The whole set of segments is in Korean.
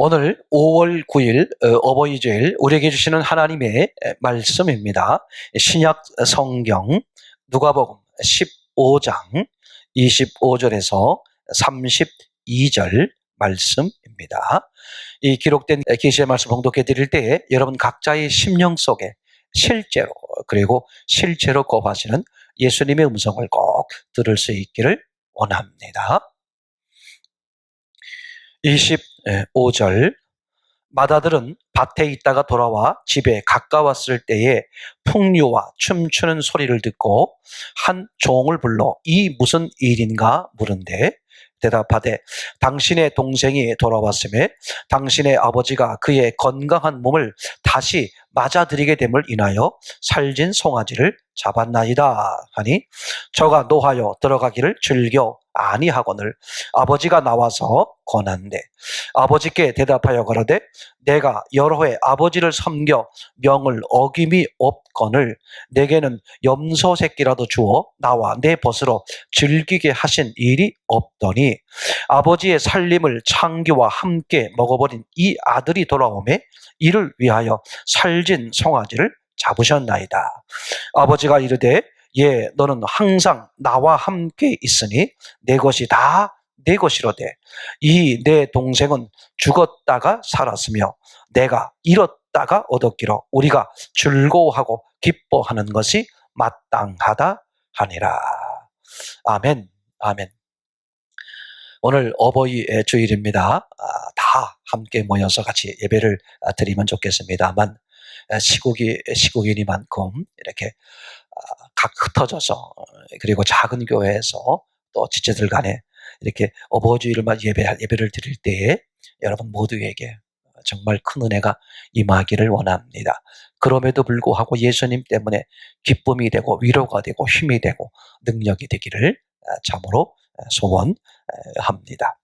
오늘 5월 9일 어버이주일 우리에게 주시는 하나님의 말씀입니다. 신약 성경 누가복음 15장 25절에서 32절 말씀입니다. 이 기록된 계시의 말씀 봉독해 드릴 때에 여러분 각자의 심령 속에 실제로 그리고 실제로 거하시는 예수님의 음성을 꼭 들을 수 있기를 원합니다. 25절 마다들은 밭에 있다가 돌아와 집에 가까웠을 때에 풍류와 춤추는 소리를 듣고 한 종을 불러 이 무슨 일인가 물은데 대답하되 당신의 동생이 돌아왔음에 당신의 아버지가 그의 건강한 몸을 다시 맞아들이게 됨을 인하여 살진 송아지를 잡았나이다 하니 저가 노하여 들어가기를 즐겨 아니하거늘 아버지가 나와서 권한대 아버지께 대답하여 가로되 내가 여러 해 아버지를 섬겨 명을 어김이 없거늘 내게는 염소 새끼라도 주어 나와 내 벗으로 즐기게 하신 일이 없더니 아버지의 살림을 창기와 함께 먹어버린 이 아들이 돌아오매 이를 위하여 살진 송아지를 잡으셨나이다. 아버지가 이르되 예 너는 항상 나와 함께 있으니 내 것이 다 내 것이로되 이 내 동생은 죽었다가 살았으며 내가 잃었다가 얻었기로 우리가 즐거워하고 기뻐하는 것이 마땅하다 하니라. 아멘. 아멘. 오늘 어버이 주일입니다. 다 함께 모여서 같이 예배를 드리면 좋겠습니다만 시국이니만큼 이렇게 각 흩어져서 그리고 작은 교회에서 또 지체들 간에 이렇게 어버이주일만 예배를 드릴 때에 여러분 모두에게 정말 큰 은혜가 임하기를 원합니다. 그럼에도 불구하고 예수님 때문에 기쁨이 되고 위로가 되고 힘이 되고 능력이 되기를 참으로 소원합니다.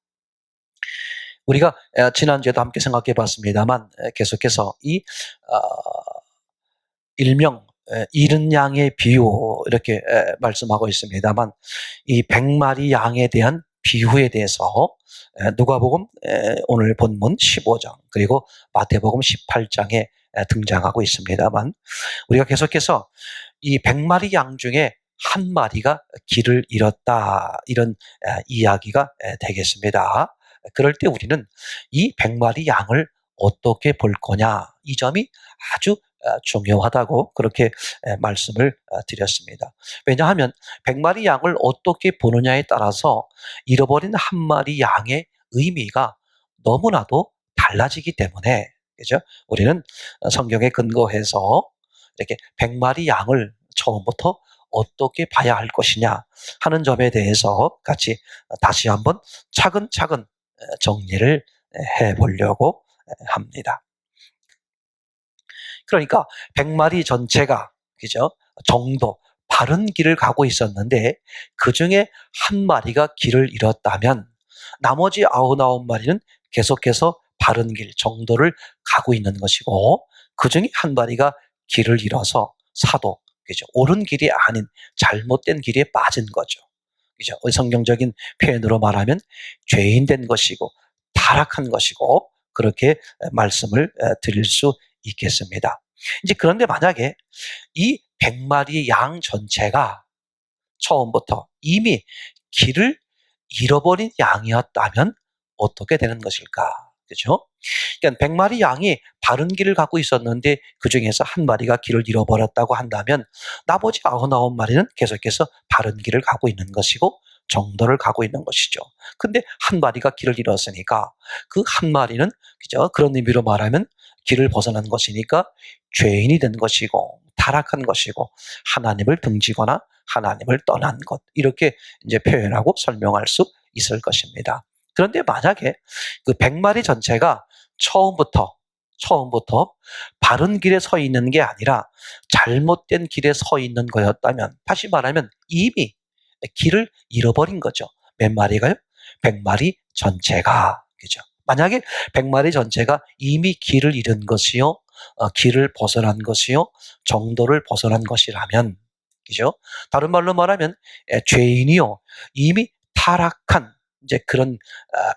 우리가 지난주에도 함께 생각해 봤습니다만 계속해서 이 일명 잃은 양의 비유 이렇게 말씀하고 있습니다만 이 100마리 양에 대한 비유에 대해서 누가복음 오늘 본문 15장 그리고 마태복음 18장에 등장하고 있습니다만 우리가 계속해서 이 100마리 양 중에 한 마리가 길을 잃었다 이런 이야기가 되겠습니다. 그럴 때 우리는 이 100마리 양을 어떻게 볼 거냐 이 점이 아주 중요하다고 그렇게 말씀을 드렸습니다. 왜냐하면 100마리 양을 어떻게 보느냐에 따라서 잃어버린 한 마리 양의 의미가 너무나도 달라지기 때문에 그죠? 우리는 성경에 근거해서 이렇게 100마리 양을 처음부터 어떻게 봐야 할 것이냐 하는 점에 대해서 같이 다시 한번 차근차근 정리를 해보려고 합니다. 그러니까 100마리 전체가 그죠? 정도 바른 길을 가고 있었는데 그중에 한 마리가 길을 잃었다면 나머지 99마리는 계속해서 바른 길 정도를 가고 있는 것이고 그중에 한 마리가 길을 잃어서 사도 그죠? 옳은 길이 아닌 잘못된 길에 빠진 거죠. 그죠? 성경적인 표현으로 말하면 죄인 된 것이고 타락한 것이고 그렇게 말씀을 드릴 수 있겠습니다. 이제 그런데 만약에 이 100마리 양 전체가 처음부터 이미 길을 잃어버린 양이었다면 어떻게 되는 것일까? 그죠? 그러니까 100마리 양이 바른 길을 가고 있었는데 그 중에서 한 마리가 길을 잃어버렸다고 한다면 나머지 99마리는 계속해서 바른 길을 가고 있는 것이고 정도를 가고 있는 것이죠. 근데 한 마리가 길을 잃었으니까 그 한 마리는 그죠? 그런 의미로 말하면 길을 벗어난 것이니까 죄인이 된 것이고 타락한 것이고 하나님을 등지거나 하나님을 떠난 것 이렇게 이제 표현하고 설명할 수 있을 것입니다. 그런데 만약에 그 100마리 전체가 처음부터 바른 길에 서 있는 게 아니라 잘못된 길에 서 있는 거였다면 다시 말하면 이미 길을 잃어버린 거죠. 몇 마리가요? 100마리 전체가 그죠? 만약에 100마리 전체가 이미 길을 잃은 것이요, 길을 벗어난 것이요, 정도를 벗어난 것이라면, 그죠? 다른 말로 말하면 죄인이요 이미 타락한 이제 그런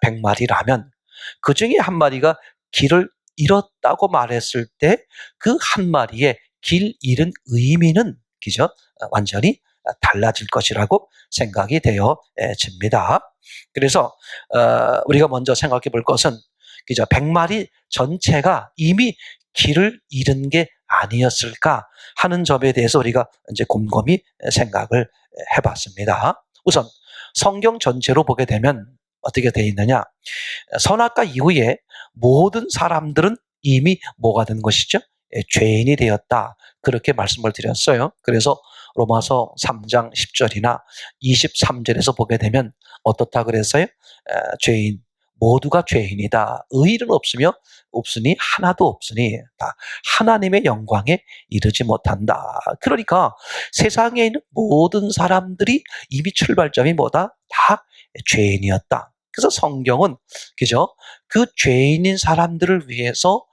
100마리라면 그 중에 한 마리가 길을 잃었다고 말했을 때 그 한 마리의 길 잃은 의미는 그죠? 완전히 달라질 것이라고 생각이 되어집니다. 그래서 우리가 먼저 생각해 볼 것은 그죠? 100마리 전체가 이미 길을 잃은 게 아니었을까 하는 점에 대해서 우리가 이제 곰곰이 생각을 해봤습니다. 우선 성경 전체로 보게 되면 어떻게 되어 있느냐? 선악과 이후에 모든 사람들은 이미 뭐가 된 것이죠? 죄인이 되었다. 그렇게 말씀을 드렸어요. 그래서 로마서 3장 10절이나 23절에서 보게 되면 어떻다 그랬어요? 죄인 모두가 죄인이다. 의인은 없으니 하나도 없으니 다 하나님의 영광에 이르지 못한다. 그러니까 세상에 있는 모든 사람들이 이미 출발점이 뭐다? 다 죄인이었다. 그래서 성경은 그죠? 그 죄인인 사람들을 위해서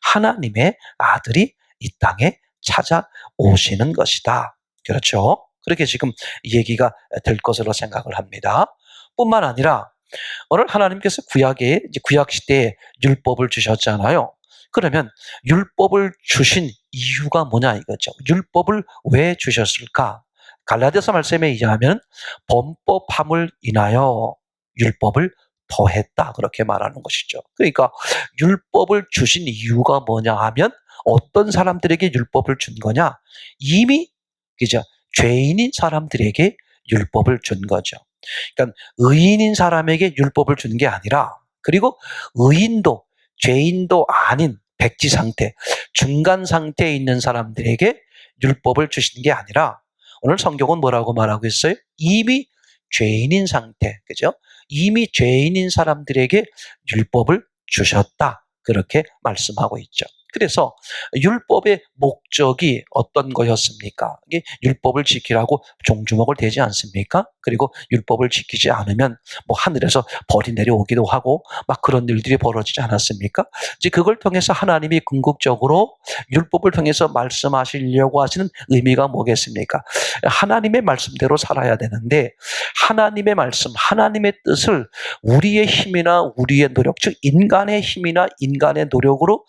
하나님의 아들이 이 땅에 찾아오시는 것이다. 그렇죠? 그렇게 지금 얘기가 될 것으로 생각을 합니다. 뿐만 아니라 오늘 하나님께서 구약 시대에 율법을 주셨잖아요. 그러면 율법을 주신 이유가 뭐냐 이거죠. 율법을 왜 주셨을까? 갈라디아서 말씀에 의하면 범법함을 인하여 율법을 더했다 그렇게 말하는 것이죠. 그러니까 율법을 주신 이유가 뭐냐 하면 어떤 사람들에게 율법을 준 거냐? 이미 그죠? 죄인인 사람들에게 율법을 준 거죠. 그러니까 의인인 사람에게 율법을 준 게 아니라 그리고 의인도 죄인도 아닌 백지 상태, 중간 상태에 있는 사람들에게 율법을 주신 게 아니라 오늘 성경은 뭐라고 말하고 있어요? 이미 죄인인 상태, 그죠? 이미 죄인인 사람들에게 율법을 주셨다. 그렇게 말씀하고 있죠. 그래서 율법의 목적이 어떤 거였습니까? 이게 율법을 지키라고 종주먹을 대지 않습니까? 그리고 율법을 지키지 않으면 뭐 하늘에서 벌이 내려오기도 하고 막 그런 일들이 벌어지지 않았습니까? 이제 그걸 통해서 하나님이 궁극적으로 율법을 통해서 말씀하시려고 하시는 의미가 뭐겠습니까? 하나님의 말씀대로 살아야 되는데 하나님의 말씀, 하나님의 뜻을 우리의 힘이나 우리의 노력, 즉 인간의 힘이나 인간의 노력으로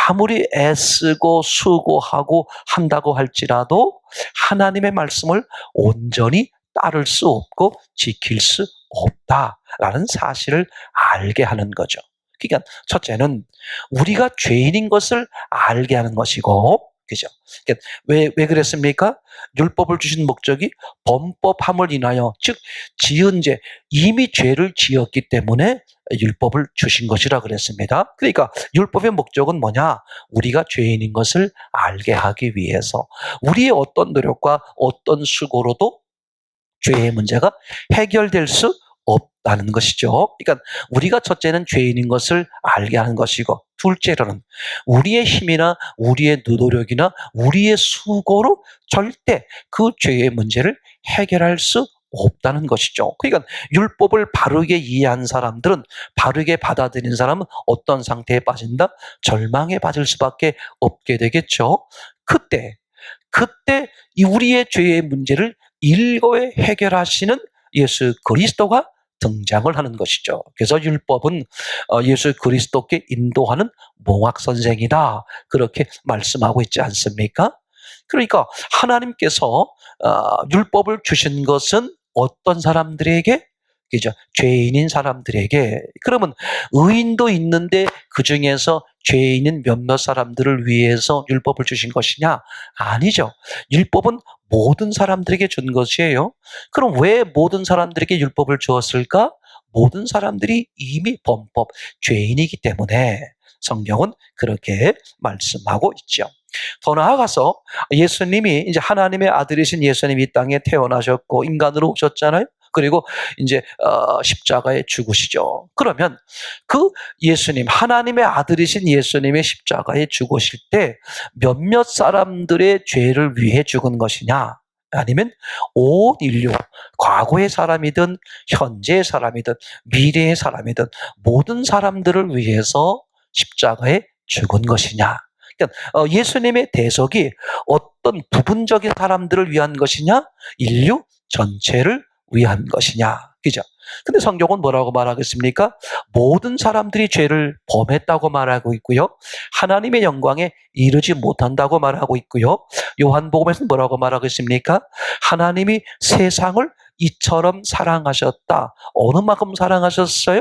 아무리 애쓰고 수고하고 한다고 할지라도 하나님의 말씀을 온전히 따를 수 없고 지킬 수 없다라는 사실을 알게 하는 거죠. 그러니까 첫째는 우리가 죄인인 것을 알게 하는 것이고, 그죠? 그러니까 왜 그랬습니까? 율법을 주신 목적이 범법함을 인하여, 즉 지은 죄, 이미 죄를 지었기 때문에 율법을 주신 것이라 그랬습니다. 그러니까 율법의 목적은 뭐냐? 우리가 죄인인 것을 알게 하기 위해서 우리의 어떤 노력과 어떤 수고로도 죄의 문제가 해결될 수 없다는 것이죠. 그러니까 우리가 첫째는 죄인인 것을 알게 하는 것이고 둘째로는 우리의 힘이나 우리의 노력이나 우리의 수고로 절대 그 죄의 문제를 해결할 수 없다는 것이죠. 그러니까 율법을 바르게 이해한 사람들은 바르게 받아들인 사람은 어떤 상태에 빠진다? 절망에 빠질 수밖에 없게 되겠죠. 그때 이 우리의 죄의 문제를 일거에 해결하시는 예수 그리스도가 등장을 하는 것이죠. 그래서 율법은 예수 그리스도께 인도하는 몽학 선생이다. 그렇게 말씀하고 있지 않습니까? 그러니까 하나님께서 율법을 주신 것은 어떤 사람들에게? 그죠? 죄인인 사람들에게. 그러면 의인도 있는데 그 중에서 죄인인 몇몇 사람들을 위해서 율법을 주신 것이냐? 아니죠. 율법은 모든 사람들에게 준 것이에요. 그럼 왜 모든 사람들에게 율법을 주었을까? 모든 사람들이 이미 범법, 죄인이기 때문에 성경은 그렇게 말씀하고 있죠. 더 나아가서 예수님이 이제 하나님의 아들이신 예수님이 이 땅에 태어나셨고 인간으로 오셨잖아요. 그리고 이제 십자가에 죽으시죠. 그러면 그 예수님, 하나님의 아들이신 예수님의 십자가에 죽으실 때 몇몇 사람들의 죄를 위해 죽은 것이냐? 아니면 온 인류, 과거의 사람이든 현재의 사람이든 미래의 사람이든 모든 사람들을 위해서 십자가에 죽은 것이냐? 그러니까 예수님의 대속이 어떤 부분적인 사람들을 위한 것이냐? 인류 전체를 위한 것이냐? 그죠? 근데 성경은 뭐라고 말하겠습니까? 모든 사람들이 죄를 범했다고 말하고 있고요. 하나님의 영광에 이르지 못한다고 말하고 있고요. 요한복음에서는 뭐라고 말하고 있습니까? 하나님이 세상을 이처럼 사랑하셨다. 어느 만큼 사랑하셨어요?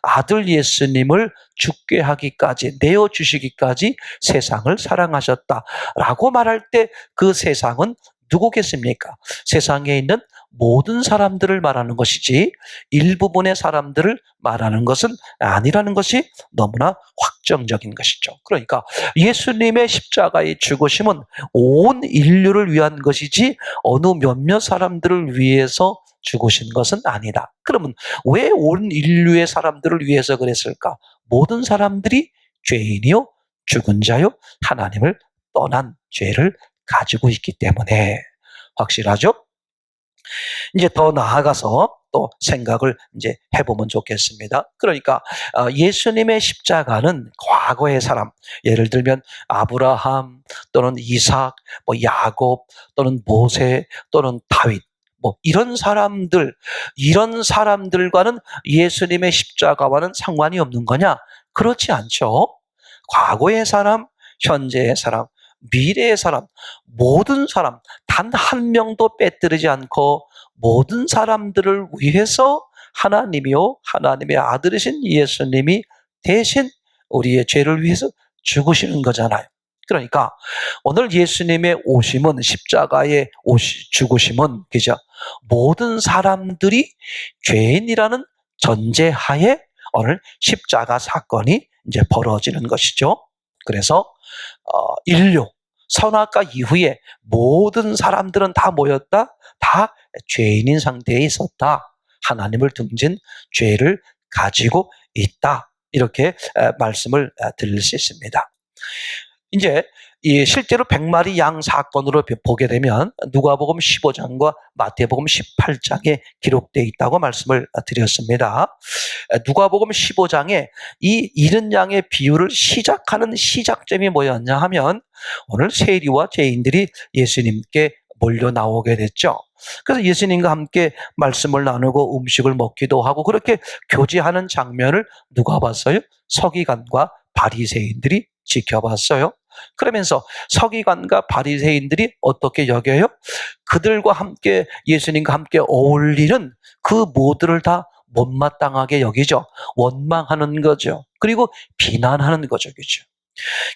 아들 예수님을 죽게 하기까지, 내어주시기까지 세상을 사랑하셨다라고 말할 때 그 세상은 누구겠습니까? 세상에 있는 모든 사람들을 말하는 것이지 일부분의 사람들을 말하는 것은 아니라는 것이 너무나 확정적인 것이죠. 그러니까 예수님의 십자가의 죽으심은 온 인류를 위한 것이지 어느 몇몇 사람들을 위해서 죽으신 것은 아니다. 그러면 왜 온 인류의 사람들을 위해서 그랬을까? 모든 사람들이 죄인이요, 죽은 자요, 하나님을 떠난 죄를 가지고 있기 때문에 확실하죠? 이제 더 나아가서 또 생각을 이제 해보면 좋겠습니다. 그러니까 예수님의 십자가는 과거의 사람, 예를 들면 아브라함 또는 이삭, 뭐 야곱 또는 모세 또는 다윗, 뭐 이런 사람들과는 예수님의 십자가와는 상관이 없는 거냐? 그렇지 않죠. 과거의 사람, 현재의 사람, 미래의 사람, 모든 사람 단 한 명도 빼뜨리지 않고 모든 사람들을 위해서 하나님이요, 하나님의 아들이신 예수님이 대신 우리의 죄를 위해서 죽으시는 거잖아요. 그러니까 오늘 예수님의 오심은, 십자가의 죽으심은, 그죠? 모든 사람들이 죄인이라는 전제하에 오늘 십자가 사건이 이제 벌어지는 것이죠. 그래서 인류 선악과 이후에 모든 사람들은 다 모였다? 다 죄인인 상태에 있었다. 하나님을 등진 죄를 가지고 있다. 이렇게 말씀을 드릴 수 있습니다. 이제 이 실제로 100마리 양 사건으로 보게 되면 누가복음 15장과 마태복음 18장에 기록되어 있다고 말씀을 드렸습니다. 누가복음 15장에 이 잃은 양의 비유를 시작하는 시작점이 뭐였냐 하면 오늘 세리와 죄인들이 예수님께 몰려 나오게 됐죠. 그래서 예수님과 함께 말씀을 나누고 음식을 먹기도 하고 그렇게 교제하는 장면을 누가 봤어요? 서기관과 바리새인들이 지켜봤어요. 그러면서 서기관과 바리새인들이 어떻게 여겨요? 그들과 함께 예수님과 함께 어울리는 그 모두를 다 못마땅하게 여기죠. 원망하는 거죠. 그리고 비난하는 거죠. 그죠?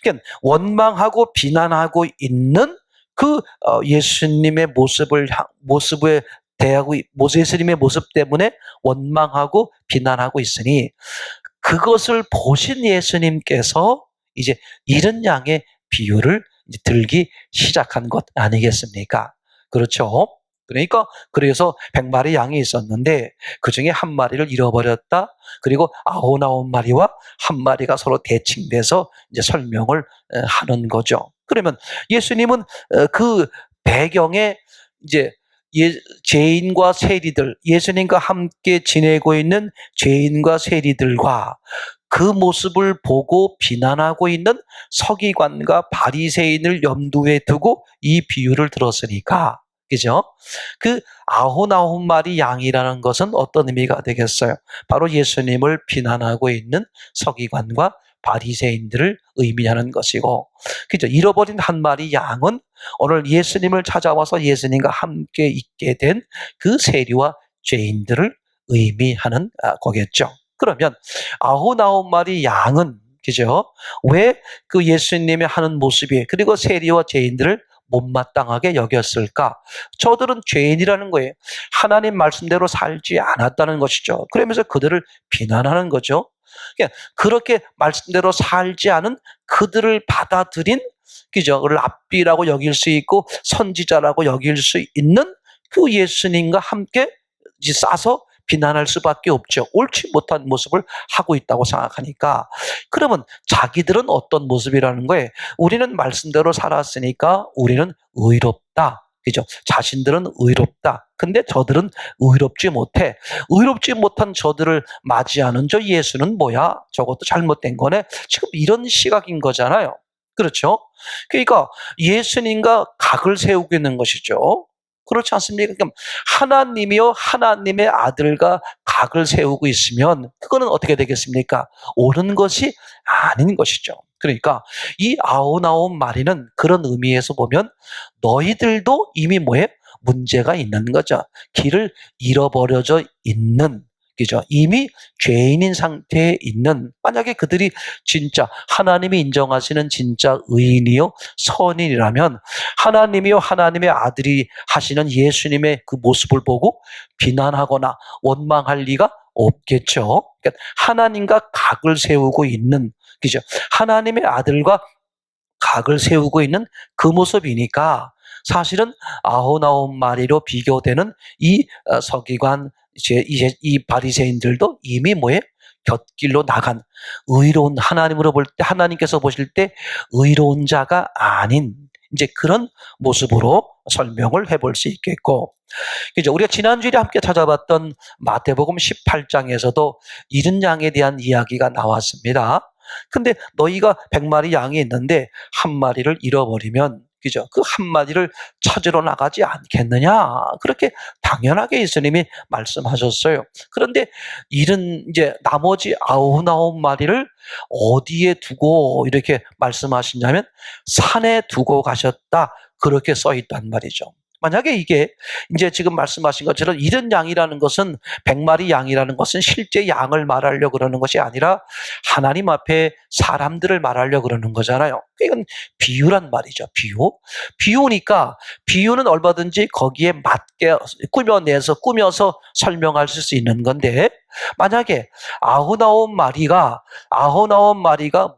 그러니까 원망하고 비난하고 있는 그 예수님의 모습에 대하고 예수님의 모습 때문에 원망하고 비난하고 있으니 그것을 보신 예수님께서 이제 잃은 양의 비유를 이제 들기 시작한 것 아니겠습니까? 그렇죠? 그러니까 그래서 100마리 양이 있었는데 그중에 한 마리를 잃어버렸다. 그리고 99마리와 한 마리가 서로 대칭돼서 이제 설명을 하는 거죠. 그러면 예수님은 그 배경에 이제 죄인과 세리들, 예수님과 함께 지내고 있는 죄인과 세리들과 그 모습을 보고 비난하고 있는 서기관과 바리새인을 염두에 두고 이 비유를 들었으니까, 그죠? 그 99마리 양이라는 것은 어떤 의미가 되겠어요? 바로 예수님을 비난하고 있는 서기관과 바리새인들을 의미하는 것이고, 그죠? 잃어버린 한 마리 양은 오늘 예수님을 찾아와서 예수님과 함께 있게 된 그 세리와 죄인들을 의미하는 거겠죠. 그러면 99마리 양은, 그죠? 왜 그 예수님이 하는 모습이, 그리고 세리와 죄인들을 못마땅하게 여겼을까? 저들은 죄인이라는 거예요. 하나님 말씀대로 살지 않았다는 것이죠. 그러면서 그들을 비난하는 거죠. 그러니까 그렇게 말씀대로 살지 않은 그들을 받아들인, 그죠? 랍비라고 여길 수 있고 선지자라고 여길 수 있는 그 예수님과 함께 이제 싸서 비난할 수밖에 없죠. 옳지 못한 모습을 하고 있다고 생각하니까. 그러면 자기들은 어떤 모습이라는 거예요? 우리는 말씀대로 살았으니까 우리는 의롭다. 그죠? 자신들은 의롭다. 근데 저들은 의롭지 못해. 의롭지 못한 저들을 맞이하는 저 예수는 뭐야? 저것도 잘못된 거네. 지금 이런 시각인 거잖아요. 그렇죠? 그러니까 예수님과 각을 세우고 있는 것이죠. 그렇지 않습니까? 그럼 하나님이요 하나님의 아들과 각을 세우고 있으면 그거는 어떻게 되겠습니까? 옳은 것이 아닌 것이죠. 그러니까 이 아흔아홉 마리는 그런 의미에서 보면 너희들도 이미 뭐예요? 문제가 있는 거죠. 길을 잃어버려져 있는, 그죠? 이미 죄인인 상태에 있는, 만약에 그들이 진짜 하나님이 인정하시는 진짜 의인이요 선인이라면 하나님이요 하나님의 아들이 하시는 예수님의 그 모습을 보고 비난하거나 원망할 리가 없겠죠. 그러니까 하나님과 각을 세우고 있는, 그죠? 하나님의 아들과 각을 세우고 있는 그 모습이니까 사실은 아흔아홉 마리로 비교되는 이 서기관, 이 바리새인들도 이미 뭐예요? 곁길로 나간 의로운, 하나님으로 볼 때, 하나님께서 보실 때 의로운 자가 아닌 이제 그런 모습으로 설명을 해볼 수 있겠고, 그죠? 우리가 지난주에 함께 찾아봤던 마태복음 18장에서도 이른 양에 대한 이야기가 나왔습니다. 근데 너희가 100마리 양이 있는데 한 마리를 잃어버리면, 그죠? 그 한 마리를 찾으러 나가지 않겠느냐? 그렇게 당연하게 예수님이 말씀하셨어요. 그런데 이제 나머지 99마리를 어디에 두고 이렇게 말씀하시냐면 산에 두고 가셨다. 그렇게 써 있단 말이죠. 만약에 이게 이제 지금 말씀하신 것처럼 이른 양이라는 것은 100마리 양이라는 것은 실제 양을 말하려고 그러는 것이 아니라 하나님 앞에 사람들을 말하려고 그러는 거잖아요. 이건 비유란 말이죠. 비유니까 비유는 얼마든지 거기에 맞게 꾸며서 설명할 수 있는 건데, 만약에 99마리가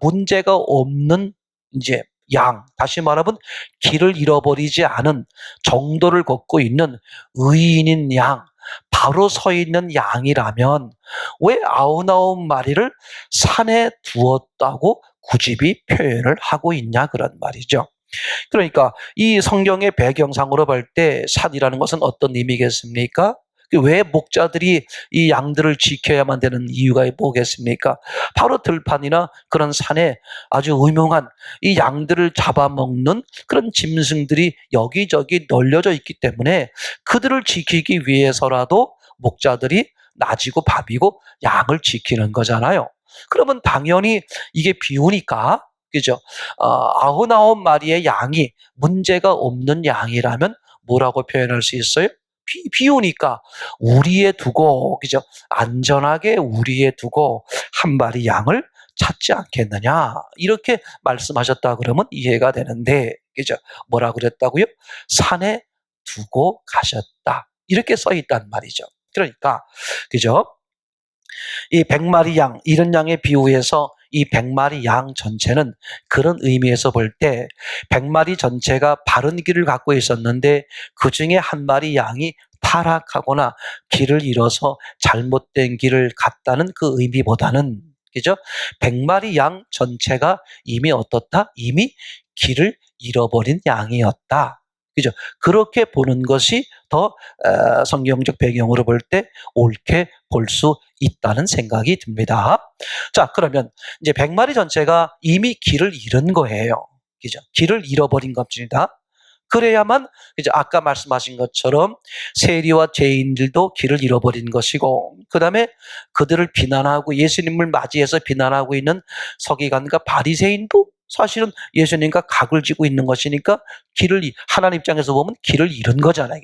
문제가 없는 이제 양, 다시 말하면 길을 잃어버리지 않은, 정도를 걷고 있는 의인인 양, 바로 서 있는 양이라면 왜 99마리를 산에 두었다고 굳이 표현을 하고 있냐 그런 말이죠. 그러니까 이 성경의 배경상으로 볼 때 산이라는 것은 어떤 의미겠습니까? 왜 목자들이 이 양들을 지켜야만 되는 이유가 뭐겠습니까? 바로 들판이나 그런 산에 아주 음흉한 이 양들을 잡아먹는 그런 짐승들이 여기저기 널려져 있기 때문에 그들을 지키기 위해서라도 목자들이 낮이고 밤이고 양을 지키는 거잖아요. 그러면 당연히 이게 비우니까, 그죠? 99마리의 양이 문제가 없는 양이라면 뭐라고 표현할 수 있어요? 비우니까 우리에 두고, 그죠? 안전하게 우리에 두고 한 마리 양을 찾지 않겠느냐, 이렇게 말씀하셨다 그러면 이해가 되는데, 그죠? 뭐라 그랬다고요? 산에 두고 가셨다, 이렇게 써 있단 말이죠. 그러니까, 그죠? 이 100마리 양, 이런 양에 비유해서 이 100마리 양 전체는 그런 의미에서 볼 때 100마리 전체가 바른 길을 갖고 있었는데 그 중에 한 마리 양이 타락하거나 길을 잃어서 잘못된 길을 갔다는 그 의미보다는, 그죠? 100마리 양 전체가 이미 어떻다? 이미 길을 잃어버린 양이었다. 그죠? 그렇게 보는 것이 더 성경적 배경으로 볼 때 옳게 볼 수 있다는 생각이 듭니다. 자, 그러면 이제 100마리 전체가 이미 길을 잃은 거예요. 그죠? 길을 잃어버린 겁니다. 그래야만 이제 아까 말씀하신 것처럼 세리와 죄인들도 길을 잃어버린 것이고, 그다음에 그들을 비난하고 예수님을 맞이해서 비난하고 있는 서기관과 바리새인도 사실은 예수님과 각을 지고 있는 것이니까 하나님 입장에서 보면 길을 잃은 거잖아요.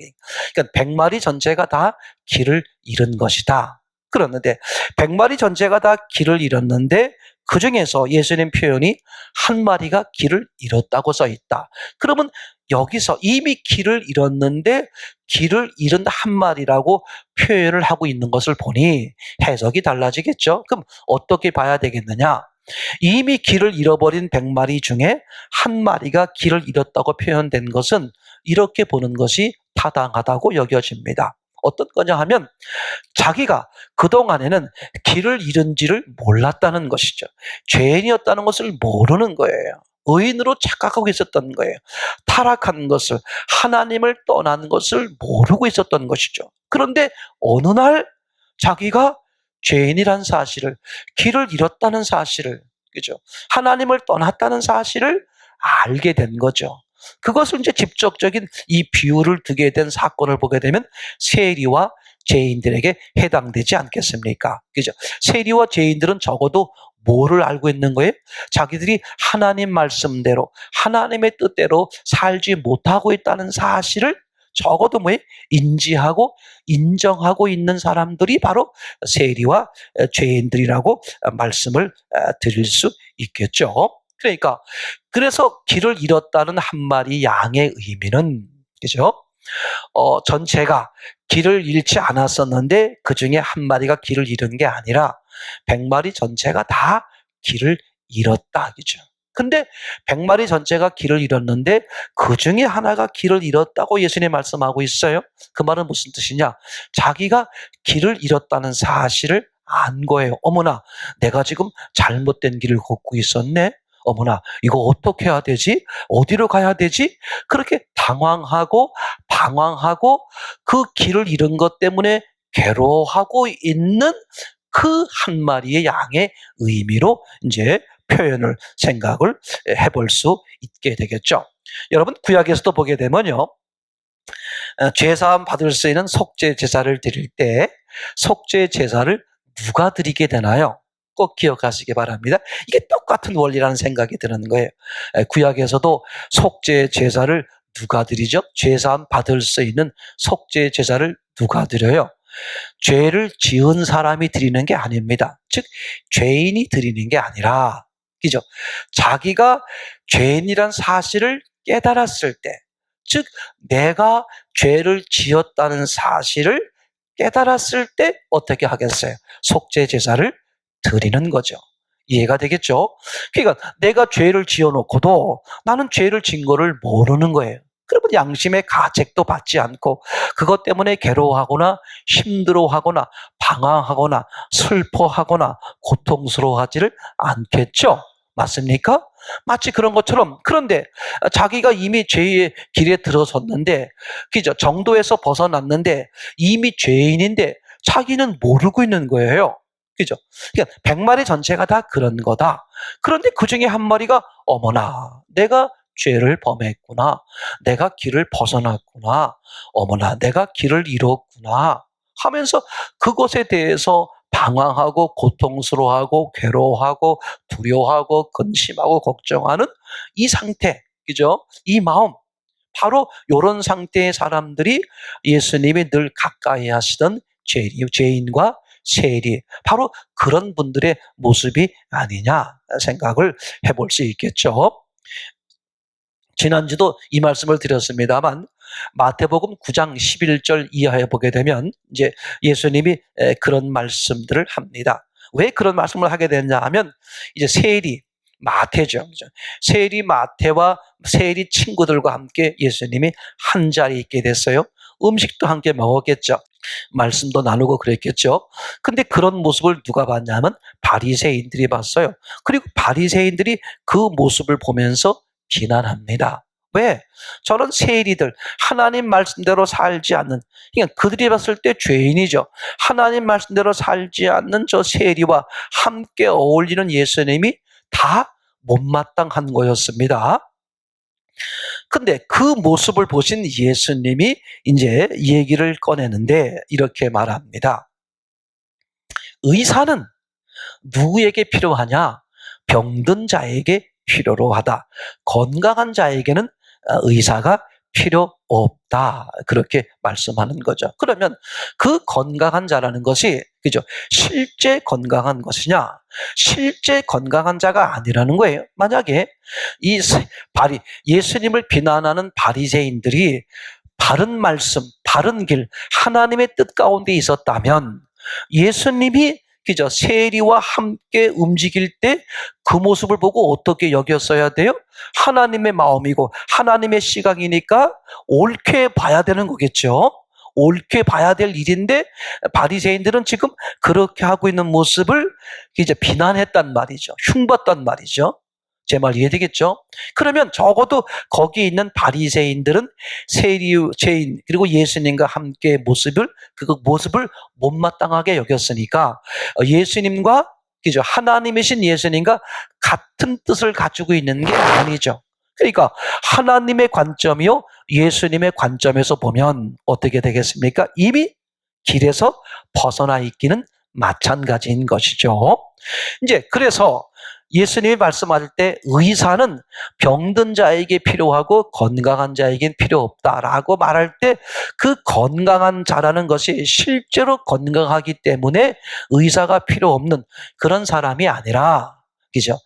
그러니까 100마리 전체가 다 길을 잃은 것이다. 그렇는데 100마리 전체가 다 길을 잃었는데 그 중에서 예수님 표현이 한 마리가 길을 잃었다고 써 있다. 그러면 여기서 이미 길을 잃었는데 길을 잃은 한 마리라고 표현을 하고 있는 것을 보니 해석이 달라지겠죠. 그럼 어떻게 봐야 되겠느냐? 이미 길을 잃어버린 100마리 중에 한 마리가 길을 잃었다고 표현된 것은 이렇게 보는 것이 타당하다고 여겨집니다. 어떤 거냐 하면 자기가 그동안에는 길을 잃은지를 몰랐다는 것이죠. 죄인이었다는 것을 모르는 거예요. 의인으로 착각하고 있었던 거예요. 타락한 것을, 하나님을 떠난 것을 모르고 있었던 것이죠. 그런데 어느 날 자기가 죄인이란 사실을, 길을 잃었다는 사실을, 그죠? 하나님을 떠났다는 사실을 알게 된 거죠. 그것을 이제 직접적인 이 비유를 두게 된 사건을 보게 되면 세리와 죄인들에게 해당되지 않겠습니까? 그죠? 세리와 죄인들은 적어도 뭐를 알고 있는 거예요? 자기들이 하나님 말씀대로 하나님의 뜻대로 살지 못하고 있다는 사실을 적어도 인지하고 인정하고 있는 사람들이 바로 세리와 죄인들이라고 말씀을 드릴 수 있겠죠. 그러니까 그래서 길을 잃었다는 한 마리 양의 의미는, 그죠? 전체가 길을 잃지 않았었는데 그 중에 한 마리가 길을 잃은 게 아니라 100마리 전체가 다 길을 잃었다. 그죠? 근데 100마리 전체가 길을 잃었는데 그 중에 하나가 길을 잃었다고 예수님이 말씀하고 있어요. 그 말은 무슨 뜻이냐? 자기가 길을 잃었다는 사실을 안 거예요. 어머나, 내가 지금 잘못된 길을 걷고 있었네. 어머나, 이거 어떻게 해야 되지? 어디로 가야 되지? 그렇게 당황하고 방황하고 그 길을 잃은 것 때문에 괴로워하고 있는 그 한 마리의 양의 의미로 이제 표현을 생각을 해볼 수 있게 되겠죠. 여러분, 구약에서도 보게 되면요, 죄사함 받을 수 있는 속죄 제사를 드릴 때 속죄 제사를 누가 드리게 되나요? 꼭 기억하시기 바랍니다. 이게 똑같은 원리라는 생각이 드는 거예요. 구약에서도 속죄 제사를 누가 드리죠? 죄사함 받을 수 있는 속죄 제사를 누가 드려요? 죄를 지은 사람이 드리는 게 아닙니다. 즉 죄인이 드리는 게 아니라, 그죠? 자기가 죄인이란 사실을 깨달았을 때, 즉 내가 죄를 지었다는 사실을 깨달았을 때 어떻게 하겠어요? 속죄 제사를 드리는 거죠. 이해가 되겠죠? 그러니까 내가 죄를 지어놓고도 나는 죄를 진 거를 모르는 거예요. 그러면 양심의 가책도 받지 않고 그것 때문에 괴로워하거나 힘들어하거나 방황하거나 슬퍼하거나 고통스러워하지를 않겠죠? 맞습니까? 마치 그런 것처럼. 그런데 자기가 이미 죄의 길에 들어섰는데, 그죠? 정도에서 벗어났는데 이미 죄인인데 자기는 모르고 있는 거예요. 그죠? 그러니까 100마리 전체가 다 그런 거다. 그런데 그 중에 한 마리가 어머나, 내가 죄를 범했구나. 내가 길을 벗어났구나. 어머나, 내가 길을 잃었구나. 하면서 그것에 대해서 방황하고 고통스러워하고 괴로워하고 두려워하고 근심하고 걱정하는 이 상태, 그죠? 이 마음, 바로 이런 상태의 사람들이 예수님이 늘 가까이 하시던 죄인과 세리, 바로 그런 분들의 모습이 아니냐 생각을 해볼 수 있겠죠. 지난주도 이 말씀을 드렸습니다만 마태복음 9장 11절 이하에 보게 되면 이제 예수님이 그런 말씀들을 합니다. 왜 그런 말씀을 하게 됐냐 하면 이제 세리 마태죠. 세리 마태와 세리 친구들과 함께 예수님이 한 자리에 있게 됐어요. 음식도 함께 먹었겠죠. 말씀도 나누고 그랬겠죠. 근데 그런 모습을 누가 봤냐면 바리새인들이 봤어요. 그리고 바리새인들이 그 모습을 보면서 비난합니다. 왜? 저런 세리들, 하나님 말씀대로 살지 않는, 그러니까 그들이 봤을 때 죄인이죠. 하나님 말씀대로 살지 않는 저 세리와 함께 어울리는 예수님이 다 못마땅한 거였습니다. 근데 그 모습을 보신 예수님이 이제 얘기를 꺼내는데 이렇게 말합니다. 의사는 누구에게 필요하냐? 병든 자에게 필요로 하다. 건강한 자에게는 의사가 필요 없다. 그렇게 말씀하는 거죠. 그러면 그 건강한 자라는 것이, 그죠? 실제 건강한 것이냐? 실제 건강한 자가 아니라는 거예요. 만약에 예수님을 비난하는 바리새인들이 바른 말씀, 바른 길, 하나님의 뜻 가운데 있었다면 예수님이, 그죠? 세리와 함께 움직일 때 그 모습을 보고 어떻게 여겼어야 돼요? 하나님의 마음이고 하나님의 시각이니까 옳게 봐야 되는 거겠죠. 옳게 봐야 될 일인데 바리새인들은 지금 그렇게 하고 있는 모습을 이제 비난했단 말이죠. 흉봤단 말이죠. 제 말 이해되겠죠? 그러면 적어도 거기 있는 바리새인들은 죄인 그리고 예수님과 함께 그 모습을 못마땅하게 여겼으니까 예수님과, 그죠? 하나님이신 예수님과 같은 뜻을 가지고 있는 게 아니죠. 그러니까 하나님의 관점이요 예수님의 관점에서 보면 어떻게 되겠습니까? 이미 길에서 벗어나 있기는 마찬가지인 것이죠. 이제 그래서 예수님이 말씀하실 때 의사는 병든 자에게 필요하고 건강한 자에겐 필요 없다라고 말할 때 그 건강한 자라는 것이 실제로 건강하기 때문에 의사가 필요 없는 그런 사람이 아니라, 그죠?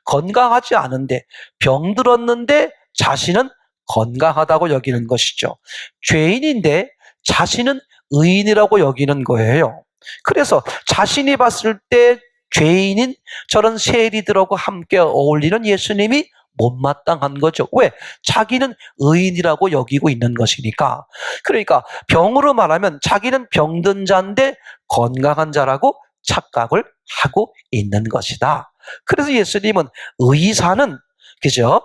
건강하지 않은데 병들었는데 자신은 건강하다고 여기는 것이죠. 죄인인데 자신은 의인이라고 여기는 거예요. 그래서 자신이 봤을 때 죄인인 저런 세리들하고 함께 어울리는 예수님이 못마땅한 거죠. 왜? 자기는 의인이라고 여기고 있는 것이니까. 그러니까 병으로 말하면 자기는 병든 자인데 건강한 자라고 착각을 하고 있는 것이다. 그래서 예수님은 의사는, 그죠?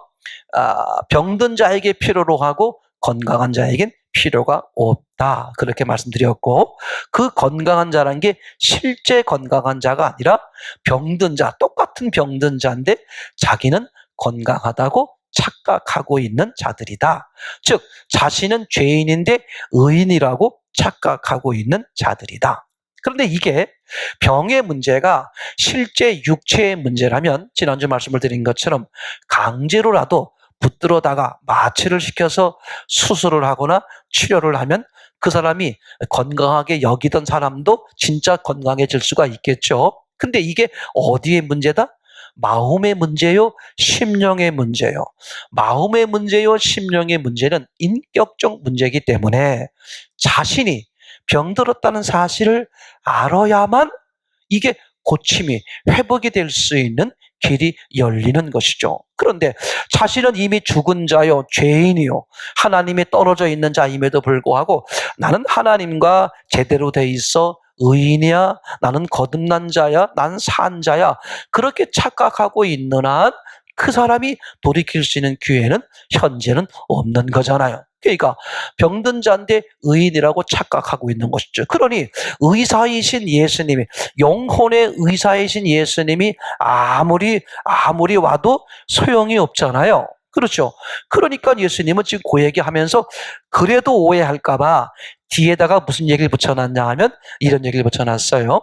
병든 자에게 필요로 하고 건강한 자에겐 필요가 없다. 그렇게 말씀드렸고, 그 건강한 자란 게 실제 건강한 자가 아니라 병든 자, 똑같은 병든 자인데 자기는 건강하다고 착각하고 있는 자들이다. 즉, 자신은 죄인인데 의인이라고 착각하고 있는 자들이다. 그런데 이게 병의 문제가 실제 육체의 문제라면 지난주 말씀을 드린 것처럼 강제로라도 붙들어다가 마취를 시켜서 수술을 하거나 치료를 하면 그 사람이 건강하게 여기던 사람도 진짜 건강해질 수가 있겠죠. 근데 이게 어디의 문제다? 마음의 문제요, 심령의 문제요. 마음의 문제요, 심령의 문제는 인격적 문제이기 때문에 자신이 병들었다는 사실을 알아야만 이게 고침이, 회복이 될 수 있는 길이 열리는 것이죠. 그런데 자신은 이미 죽은 자요, 죄인이요, 하나님에 떨어져 있는 자임에도 불구하고 나는 하나님과 제대로 돼 있어, 의인이야, 나는 거듭난 자야, 난 산 자야, 그렇게 착각하고 있는 한 그 사람이 돌이킬 수 있는 기회는 현재는 없는 거잖아요. 그러니까 병든 자인데 의인이라고 착각하고 있는 것이죠. 그러니 의사이신 예수님이, 영혼의 의사이신 예수님이 아무리 와도 소용이 없잖아요. 그렇죠. 그러니까 예수님은 지금 그 얘기하면서 그래도 오해할까 봐 뒤에다가 무슨 얘기를 붙여놨냐 하면 이런 얘기를 붙여놨어요.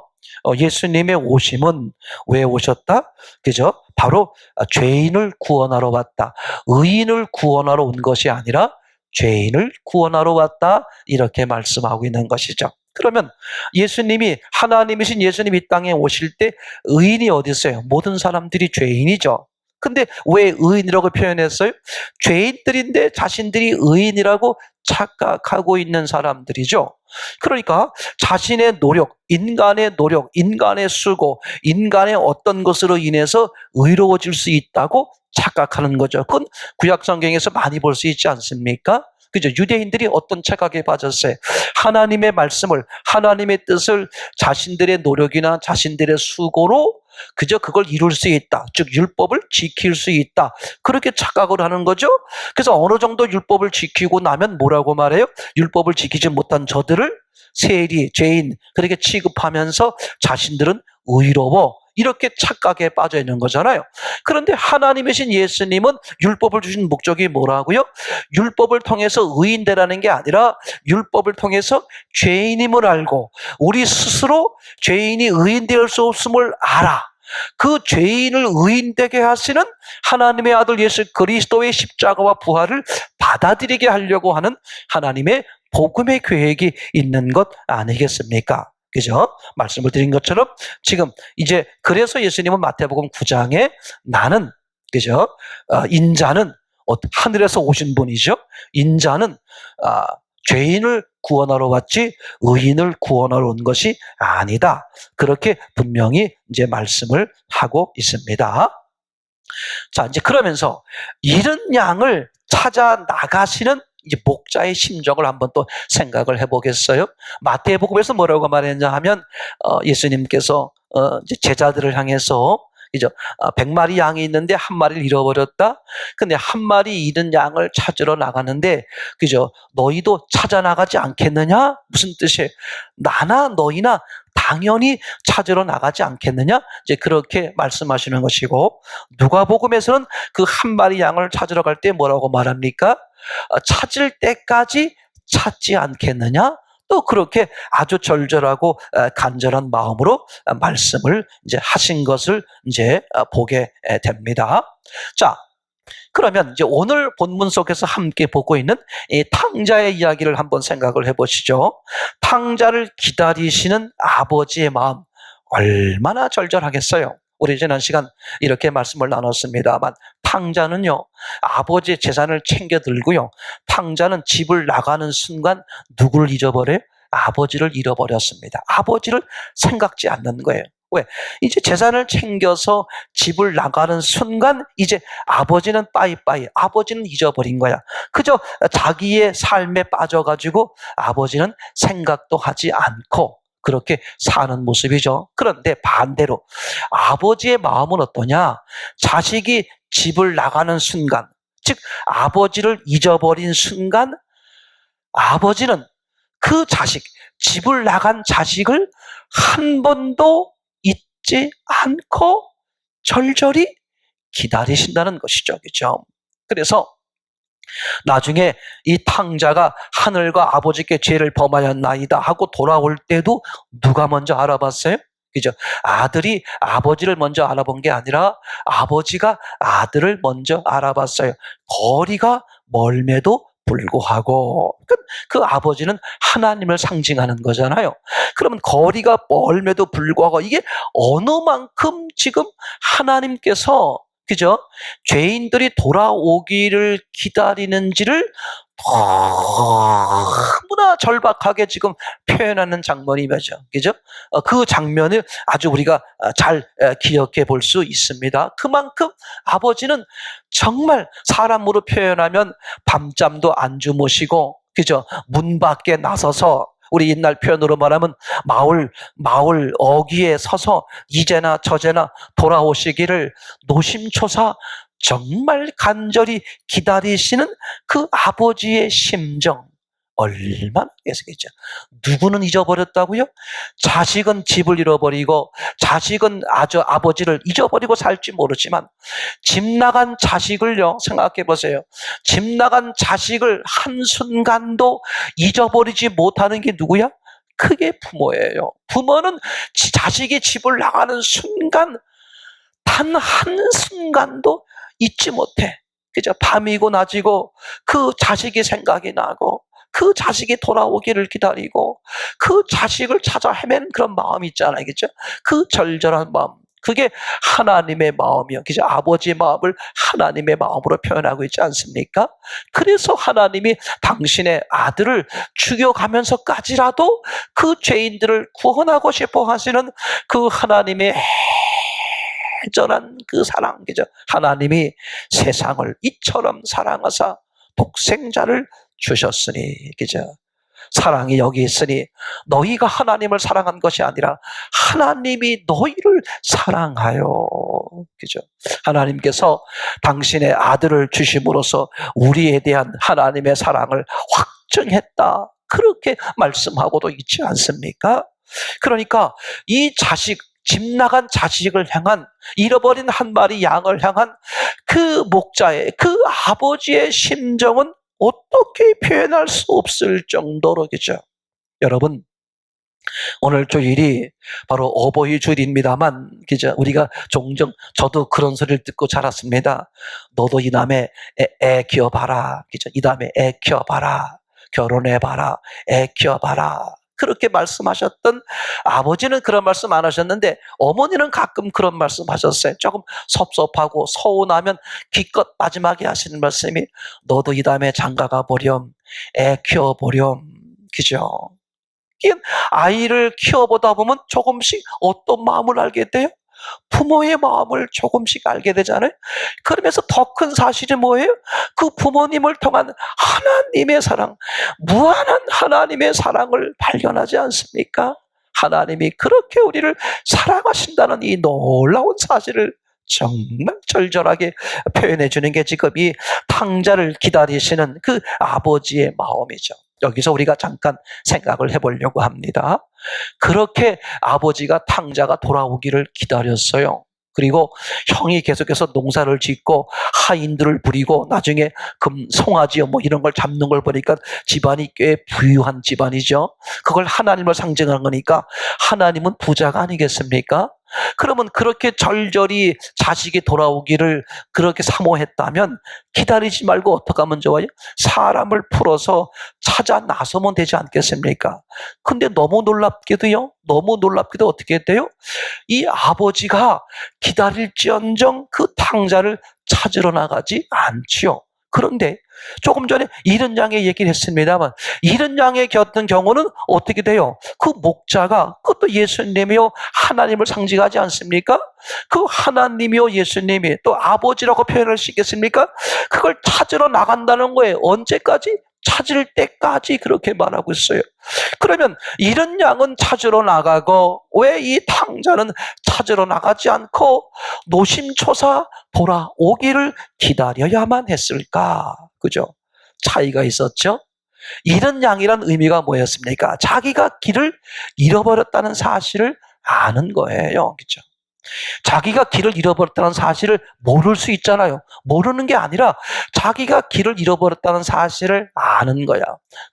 예수님의 오심은 왜 오셨다? 그죠? 바로 죄인을 구원하러 왔다. 의인을 구원하러 온 것이 아니라 죄인을 구원하러 왔다. 이렇게 말씀하고 있는 것이죠. 그러면 예수님이, 하나님이신 예수님이 이 땅에 오실 때 의인이 어디 있어요? 모든 사람들이 죄인이죠. 근데 왜 의인이라고 표현했어요? 죄인들인데 자신들이 의인이라고 착각하고 있는 사람들이죠. 그러니까 자신의 노력, 인간의 수고, 인간의 어떤 것으로 인해서 의로워질 수 있다고 착각하는 거죠. 그건 구약 성경에서 많이 볼 수 있지 않습니까? 그죠? 유대인들이 어떤 착각에 빠졌어요? 하나님의 말씀을, 하나님의 뜻을 자신들의 노력이나 자신들의 수고로 그저 그걸 이룰 수 있다. 즉 율법을 지킬 수 있다. 그렇게 착각을 하는 거죠. 그래서 어느 정도 율법을 지키고 나면 뭐라고 말해요? 율법을 지키지 못한 저들을 세리, 죄인 그렇게 취급하면서 자신들은 의로워, 이렇게 착각에 빠져 있는 거잖아요. 그런데 하나님이신 예수님은 율법을 주신 목적이 뭐라고요? 율법을 통해서 의인 되라는 게 아니라 율법을 통해서 죄인임을 알고 우리 스스로 죄인이 의인 될 수 없음을 알아. 그 죄인을 의인되게 하시는 하나님의 아들 예수 그리스도의 십자가와 부활을 받아들이게 하려고 하는 하나님의 복음의 계획이 있는 것 아니겠습니까? 그죠? 말씀을 드린 것처럼 지금 이제 그래서 예수님은 마태복음 9장에 나는, 그죠? 인자는 하늘에서 오신 분이죠. 인자는 죄인을 구원하러 왔지 의인을 구원하러 온 것이 아니다. 그렇게 분명히 이제 말씀을 하고 있습니다. 자, 이제 그러면서 잃은 양을 찾아 나가시는 이제 목자의 심정을 한번 또 생각을 해보겠어요. 마태복음에서 뭐라고 말했냐 하면 예수님께서 이제 제자들을 향해서 그죠? 100마리 양이 있는데 한 마리를 잃어버렸다. 근데 한 마리 잃은 양을 찾으러 나가는데, 그죠? 너희도 찾아 나가지 않겠느냐? 무슨 뜻이에요? 나나 너희나 당연히 찾으러 나가지 않겠느냐? 이제 그렇게 말씀하시는 것이고, 누가복음에서는 그 한 마리 양을 찾으러 갈 때 뭐라고 말합니까? 찾을 때까지 찾지 않겠느냐? 또 그렇게 아주 절절하고 간절한 마음으로 말씀을 이제 하신 것을 이제 보게 됩니다. 자, 그러면 이제 오늘 본문 속에서 함께 보고 있는 이 탕자의 이야기를 한번 생각을 해보시죠. 탕자를 기다리시는 아버지의 마음 얼마나 절절하겠어요. 우리 지난 시간 이렇게 말씀을 나눴습니다만, 탕자는요, 아버지의 재산을 챙겨 들고요, 탕자는 집을 나가는 순간 누구를 잊어버려요? 아버지를 잃어버렸습니다. 아버지를 생각지 않는 거예요. 왜? 이제 재산을 챙겨서 집을 나가는 순간 이제 아버지는 빠이빠이, 아버지는 잊어버린 거야. 그저 자기의 삶에 빠져가지고 아버지는 생각도 하지 않고 그렇게 사는 모습이죠. 그런데 반대로 아버지의 마음은 어떠냐? 자식이 집을 나가는 순간, 즉 아버지를 잊어버린 순간, 아버지는 그 자식, 집을 나간 자식을 한 번도 잊지 않고 절절히 기다리신다는 것이죠. 그렇죠? 그래서 나중에 이 탕자가 하늘과 아버지께 죄를 범하였나이다 하고 돌아올 때도 누가 먼저 알아봤어요? 그죠? 아들이 아버지를 먼저 알아본 게 아니라 아버지가 아들을 먼저 알아봤어요. 거리가 멀매도 불구하고 그 아버지는 하나님을 상징하는 거잖아요. 그러면 거리가 멀매도 불구하고 이게 어느 만큼 지금 하나님께서, 그죠? 죄인들이 돌아오기를 기다리는지를 너무나 절박하게 지금 표현하는 장면이죠. 그죠? 그 장면을 아주 우리가 잘 기억해 볼 수 있습니다. 그만큼 아버지는 정말 사람으로 표현하면 밤잠도 안 주무시고, 그죠? 문 밖에 나서서 우리 옛날 표현으로 말하면 마을 어귀에 서서 이제나 저제나 돌아오시기를 노심초사 정말 간절히 기다리시는 그 아버지의 심정 얼마나 계시겠죠. 누구는 잊어버렸다고요? 자식은 집을 잃어버리고 자식은 아버지를 잊어버리고 살지 모르지만 집 나간 자식을요, 생각해 보세요. 집 나간 자식을 한순간도 잊어버리지 못하는 게 누구야? 그게 부모예요. 부모는 자식이 집을 나가는 순간 단 한순간도 잊지 못해. 그죠? 밤이고 낮이고 그 자식이 생각이 나고 그 자식이 돌아오기를 기다리고 그 자식을 찾아 헤매는 그런 마음이 있잖아요. 그죠? 그 절절한 마음. 그게 하나님의 마음이요. 그죠? 아버지의 마음을 하나님의 마음으로 표현하고 있지 않습니까? 그래서 하나님이 당신의 아들을 죽여가면서까지라도 그 죄인들을 구원하고 싶어 하시는 그 하나님의 애절한 그 사랑, 그죠? 하나님이 세상을 이처럼 사랑하사 독생자를 주셨으니, 그죠? 사랑이 여기 있으니 너희가 하나님을 사랑한 것이 아니라 하나님이 너희를 사랑하여, 그죠? 하나님께서 당신의 아들을 주심으로써 우리에 대한 하나님의 사랑을 확증했다. 그렇게 말씀하고도 있지 않습니까? 그러니까 이 자식, 집 나간 자식을 향한, 잃어버린 한 마리 양을 향한 그 목자의, 그 아버지의 심정은 어떻게 표현할 수 없을 정도로, 그죠? 여러분, 오늘 주일이 바로 어버이 주일입니다만, 그죠? 우리가 종종, 저도 그런 소리를 듣고 자랐습니다. 너도 이 다음에 애 키워봐라. 그죠? 이 다음에 애 키워봐라. 결혼해봐라. 애 키워봐라. 그렇게 말씀하셨던 아버지는 그런 말씀 안 하셨는데 어머니는 가끔 그런 말씀 하셨어요. 조금 섭섭하고 서운하면 기껏 마지막에 하시는 말씀이 너도 이 다음에 장가가 보렴, 애 키워보렴. 그죠? 아이를 키워보다 보면 조금씩 어떤 마음을 알게 돼요? 부모의 마음을 조금씩 알게 되잖아요. 그러면서 더 큰 사실이 뭐예요? 그 부모님을 통한 하나님의 사랑, 무한한 하나님의 사랑을 발견하지 않습니까? 하나님이 그렇게 우리를 사랑하신다는 이 놀라운 사실을 정말 절절하게 표현해 주는 게 지금 이 탕자를 기다리시는 그 아버지의 마음이죠. 여기서 우리가 잠깐 생각을 해보려고 합니다. 그렇게 아버지가 탕자가 돌아오기를 기다렸어요. 그리고 형이 계속해서 농사를 짓고 하인들을 부리고 나중에 송아지요 뭐 이런 걸 잡는 걸 보니까 집안이 꽤 부유한 집안이죠. 그걸 하나님을 상징하는 거니까 하나님은 부자가 아니겠습니까? 그러면 그렇게 절절히 자식이 돌아오기를 그렇게 사모했다면 기다리지 말고 어떻게 하면 좋아요? 사람을 풀어서 찾아 나서면 되지 않겠습니까? 근데 너무 놀랍게도 어떻게 돼요? 이 아버지가 기다릴지언정 그 탕자를 찾으러 나가지 않지요. 그런데 조금 전에 잃은 양의 얘기를 했습니다만 잃은 양의 같은 경우는 어떻게 돼요? 그 목자가 그것도 예수님이요 하나님을 상징하지 않습니까? 그 하나님이요 예수님이 또 아버지라고 표현할 수 있겠습니까? 그걸 찾으러 나간다는 거예요. 언제까지? 찾을 때까지 그렇게 말하고 있어요. 그러면 잃은 양은 찾으러 나가고 왜 이 탕자는 찾으러 나가지 않고 노심초사 돌아오기를 기다려야만 했을까? 그죠? 차이가 있었죠? 잃은 양이란 의미가 뭐였습니까? 자기가 길을 잃어버렸다는 사실을 아는 거예요. 그죠? 자기가 길을 잃어버렸다는 사실을 모를 수 있잖아요. 모르는 게 아니라 자기가 길을 잃어버렸다는 사실을 아는 거야.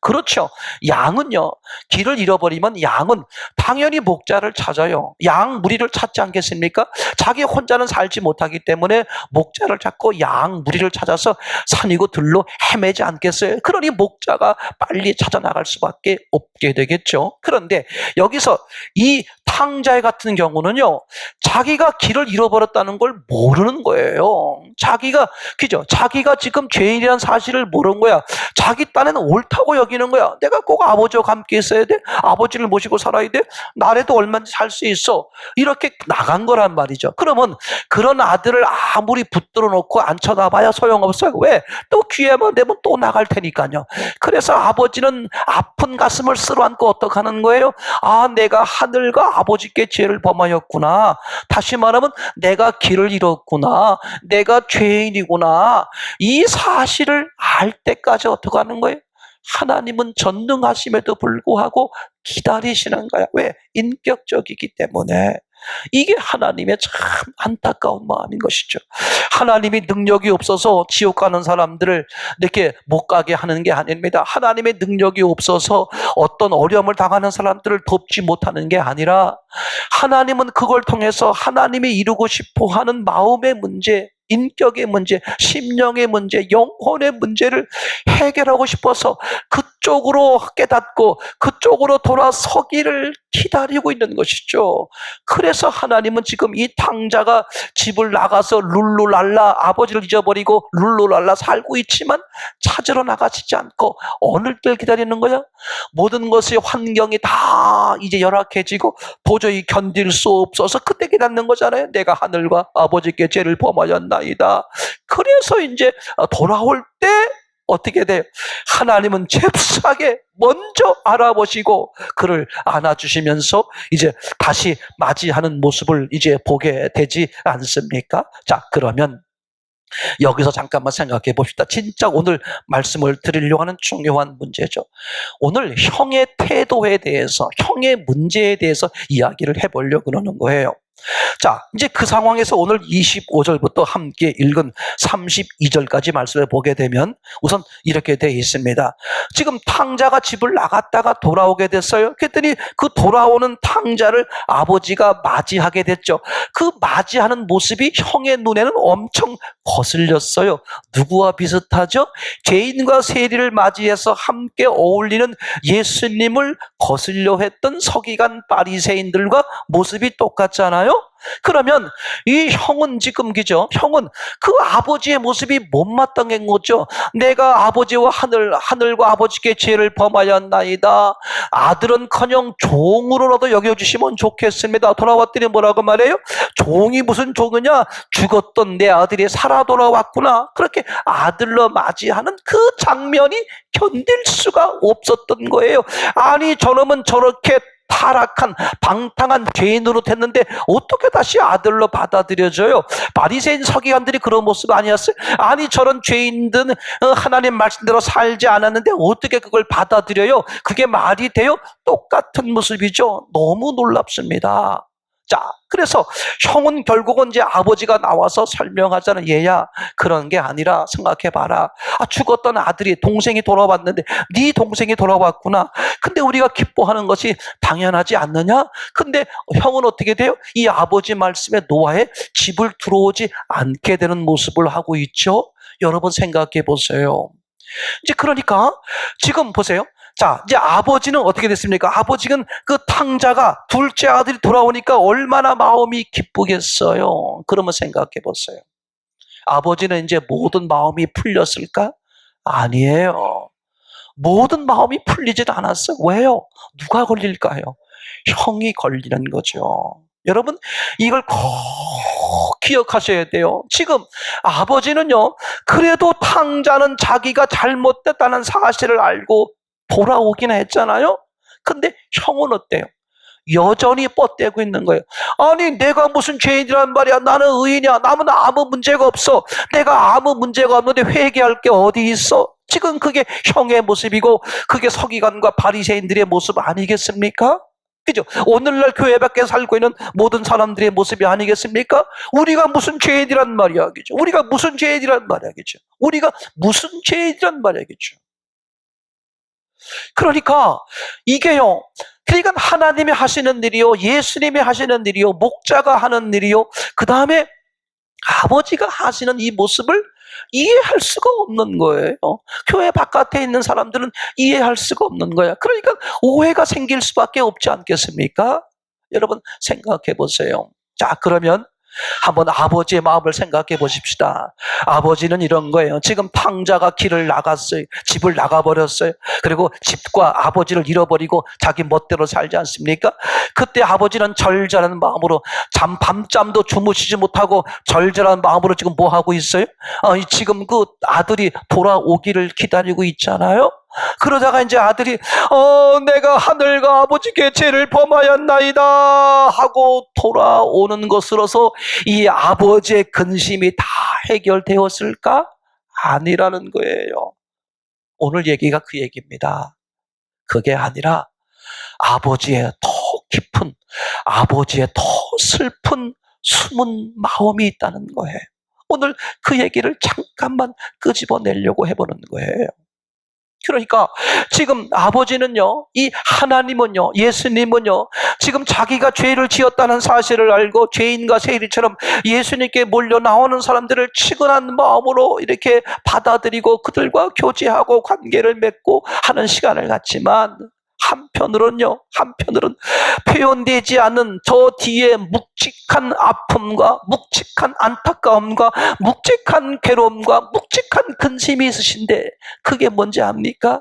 그렇죠. 양은요, 길을 잃어버리면 양은 당연히 목자를 찾아요. 양 무리를 찾지 않겠습니까? 자기 혼자는 살지 못하기 때문에 목자를 찾고 양 무리를 찾아서 산이고 들로 헤매지 않겠어요? 그러니 목자가 빨리 찾아 나갈 수밖에 없게 되겠죠. 그런데 여기서 이 탕자 같은 경우는요, 자기가 길을 잃어버렸다는 걸 모르는 거예요. 그죠? 자기가 지금 죄인이라는 사실을 모르는 거야. 자기 딴에는 옳다고 여기는 거야. 내가 꼭 아버지와 함께 있어야 돼? 아버지를 모시고 살아야 돼? 나라도 얼마든지 살 수 있어. 이렇게 나간 거란 말이죠. 그러면 그런 아들을 아무리 붙들어 놓고 안 쳐다봐야 소용없어요. 왜? 또 기회만 되면 또 나갈 테니까요. 그래서 아버지는 아픈 가슴을 쓸어안고 어떻게 하는 거예요? 아, 내가 하늘과 아버지께 죄를 범하였구나. 다시 말하면 내가 길을 잃었구나. 내가 죄인이구나. 이 사실을 알 때까지 어떻게 하는 거예요? 하나님은 전능하심에도 불구하고 기다리시는 거야. 왜? 인격적이기 때문에. 이게 하나님의 참 안타까운 마음인 것이죠. 하나님이 능력이 없어서 지옥 가는 사람들을 이렇게 못 가게 하는 게 아닙니다. 하나님의 능력이 없어서 어떤 어려움을 당하는 사람들을 돕지 못하는 게 아니라 하나님은 그걸 통해서 하나님이 이루고 싶어 하는 마음의 문제, 인격의 문제, 심령의 문제, 영혼의 문제를 해결하고 싶어서 그쪽으로 깨닫고 그쪽으로 돌아서기를 기다리고 있는 것이죠. 그래서 하나님은 지금 이 탕자가 집을 나가서 룰루랄라 아버지를 잊어버리고 룰루랄라 살고 있지만 찾으러 나가시지 않고 어느 때 기다리는 거야? 모든 것의 환경이 다 이제 열악해지고 도저히 견딜 수 없어서 그때 기다리는 거잖아요. 내가 하늘과 아버지께 죄를 범하였나이다. 그래서 이제 돌아올 때 어떻게 돼요? 하나님은 잽싸게 먼저 알아보시고 그를 안아주시면서 이제 다시 맞이하는 모습을 이제 보게 되지 않습니까? 자, 그러면 여기서 잠깐만 생각해 봅시다. 진짜 오늘 말씀을 드리려고 하는 중요한 문제죠. 오늘 형의 태도에 대해서, 형의 문제에 대해서 이야기를 해보려고 그러는 거예요. 자, 이제 그 상황에서 오늘 25절부터 함께 읽은 32절까지 말씀을 보게 되면 우선 이렇게 되어 있습니다. 지금 탕자가 집을 나갔다가 돌아오게 됐어요. 그랬더니 그 돌아오는 탕자를 아버지가 맞이하게 됐죠. 그 맞이하는 모습이 형의 눈에는 엄청 거슬렸어요. 누구와 비슷하죠? 죄인과 세리를 맞이해서 함께 어울리는 예수님을 거슬려 했던 서기관 바리새인들과 모습이 똑같잖아요. 그러면 이 형은 지금 그죠? 형은 그 아버지의 모습이 못마땅한 거죠. 내가 아버지와 하늘과 아버지께 죄를 범하였나이다. 아들은커녕 종으로라도 여겨주시면 좋겠습니다. 돌아왔더니 뭐라고 말해요? 종이 무슨 종이냐? 죽었던 내 아들이 살아 돌아왔구나. 그렇게 아들로 맞이하는 그 장면이 견딜 수가 없었던 거예요. 아니 저놈은 저렇게 타락한 방탕한 죄인으로 됐는데 어떻게 다시 아들로 받아들여져요? 바리새인 서기관들이 그런 모습 아니었어요? 아니 저런 죄인들은 하나님 말씀대로 살지 않았는데 어떻게 그걸 받아들여요? 그게 말이 돼요? 똑같은 모습이죠. 너무 놀랍습니다. 자, 그래서 형은 결국은 이제 아버지가 나와서 설명하잖아요. 얘야, 그런 게 아니라 생각해봐라. 죽었던 아들이 동생이 돌아왔는데 네 동생이 돌아왔구나. 근데 우리가 기뻐하는 것이 당연하지 않느냐? 근데 형은 어떻게 돼요? 이 아버지 말씀에 노아에 집을 들어오지 않게 되는 모습을 하고 있죠. 여러분 생각해 보세요. 이제 그러니까 지금 보세요. 자, 이제 아버지는 어떻게 됐습니까? 아버지는 그 탕자가 둘째 아들이 돌아오니까 얼마나 마음이 기쁘겠어요. 그러면 생각해 보세요. 아버지는 이제 모든 마음이 풀렸을까? 아니에요. 모든 마음이 풀리진 않았어요. 왜요? 누가 걸릴까요? 형이 걸리는 거죠. 여러분, 이걸 꼭 기억하셔야 돼요. 지금 아버지는요, 그래도 탕자는 자기가 잘못됐다는 사실을 알고 돌아오긴 했잖아요. 근데 형은 어때요? 여전히 뻗대고 있는 거예요. 아니 내가 무슨 죄인이란 말이야. 나는 의인이야. 나는 아무 문제가 없어. 내가 아무 문제가 없는데 회개할 게 어디 있어? 지금 그게 형의 모습이고 그게 서기관과 바리새인들의 모습 아니겠습니까? 그죠? 오늘날 교회 밖에 살고 있는 모든 사람들의 모습이 아니겠습니까? 우리가 무슨 죄인이란 말이야. 그죠? 우리가 무슨 죄인이란 말이야. 그죠? 우리가 무슨 죄인이란 말이야. 그죠? 그러니까 이게요. 그러니까 하나님이 하시는 일이요, 예수님이 하시는 일이요, 목자가 하는 일이요, 그 다음에 아버지가 하시는 이 모습을 이해할 수가 없는 거예요. 교회 바깥에 있는 사람들은 이해할 수가 없는 거야. 그러니까 오해가 생길 수밖에 없지 않겠습니까? 여러분 생각해 보세요. 자, 그러면 한번 아버지의 마음을 생각해 보십시다. 아버지는 이런 거예요. 지금 탕자가 길을 나갔어요. 집을 나가버렸어요. 그리고 집과 아버지를 잃어버리고 자기 멋대로 살지 않습니까? 그때 아버지는 절절한 마음으로 밤잠도 주무시지 못하고 절절한 마음으로 지금 뭐 하고 있어요? 지금 그 아들이 돌아오기를 기다리고 있잖아요. 그러다가 이제 아들이 내가 하늘과 아버지께 죄를 범하였나이다 하고 돌아오는 것으로서 이 아버지의 근심이 다 해결되었을까? 아니라는 거예요. 오늘 얘기가 그 얘기입니다. 그게 아니라 아버지의 더 깊은, 아버지의 더 슬픈 숨은 마음이 있다는 거예요. 오늘 그 얘기를 잠깐만 끄집어내려고 해보는 거예요. 그러니까 지금 아버지는요, 이 하나님은요, 예수님은요, 지금 자기가 죄를 지었다는 사실을 알고 죄인과 세리처럼 예수님께 몰려 나오는 사람들을 치근한 마음으로 이렇게 받아들이고 그들과 교제하고 관계를 맺고 하는 시간을 갖지만 한편으로는 표현되지 않은 저 뒤에 묵직한 아픔과 묵직한 안타까움과 묵직한 괴로움과 묵직한 근심이 있으신데 그게 뭔지 압니까?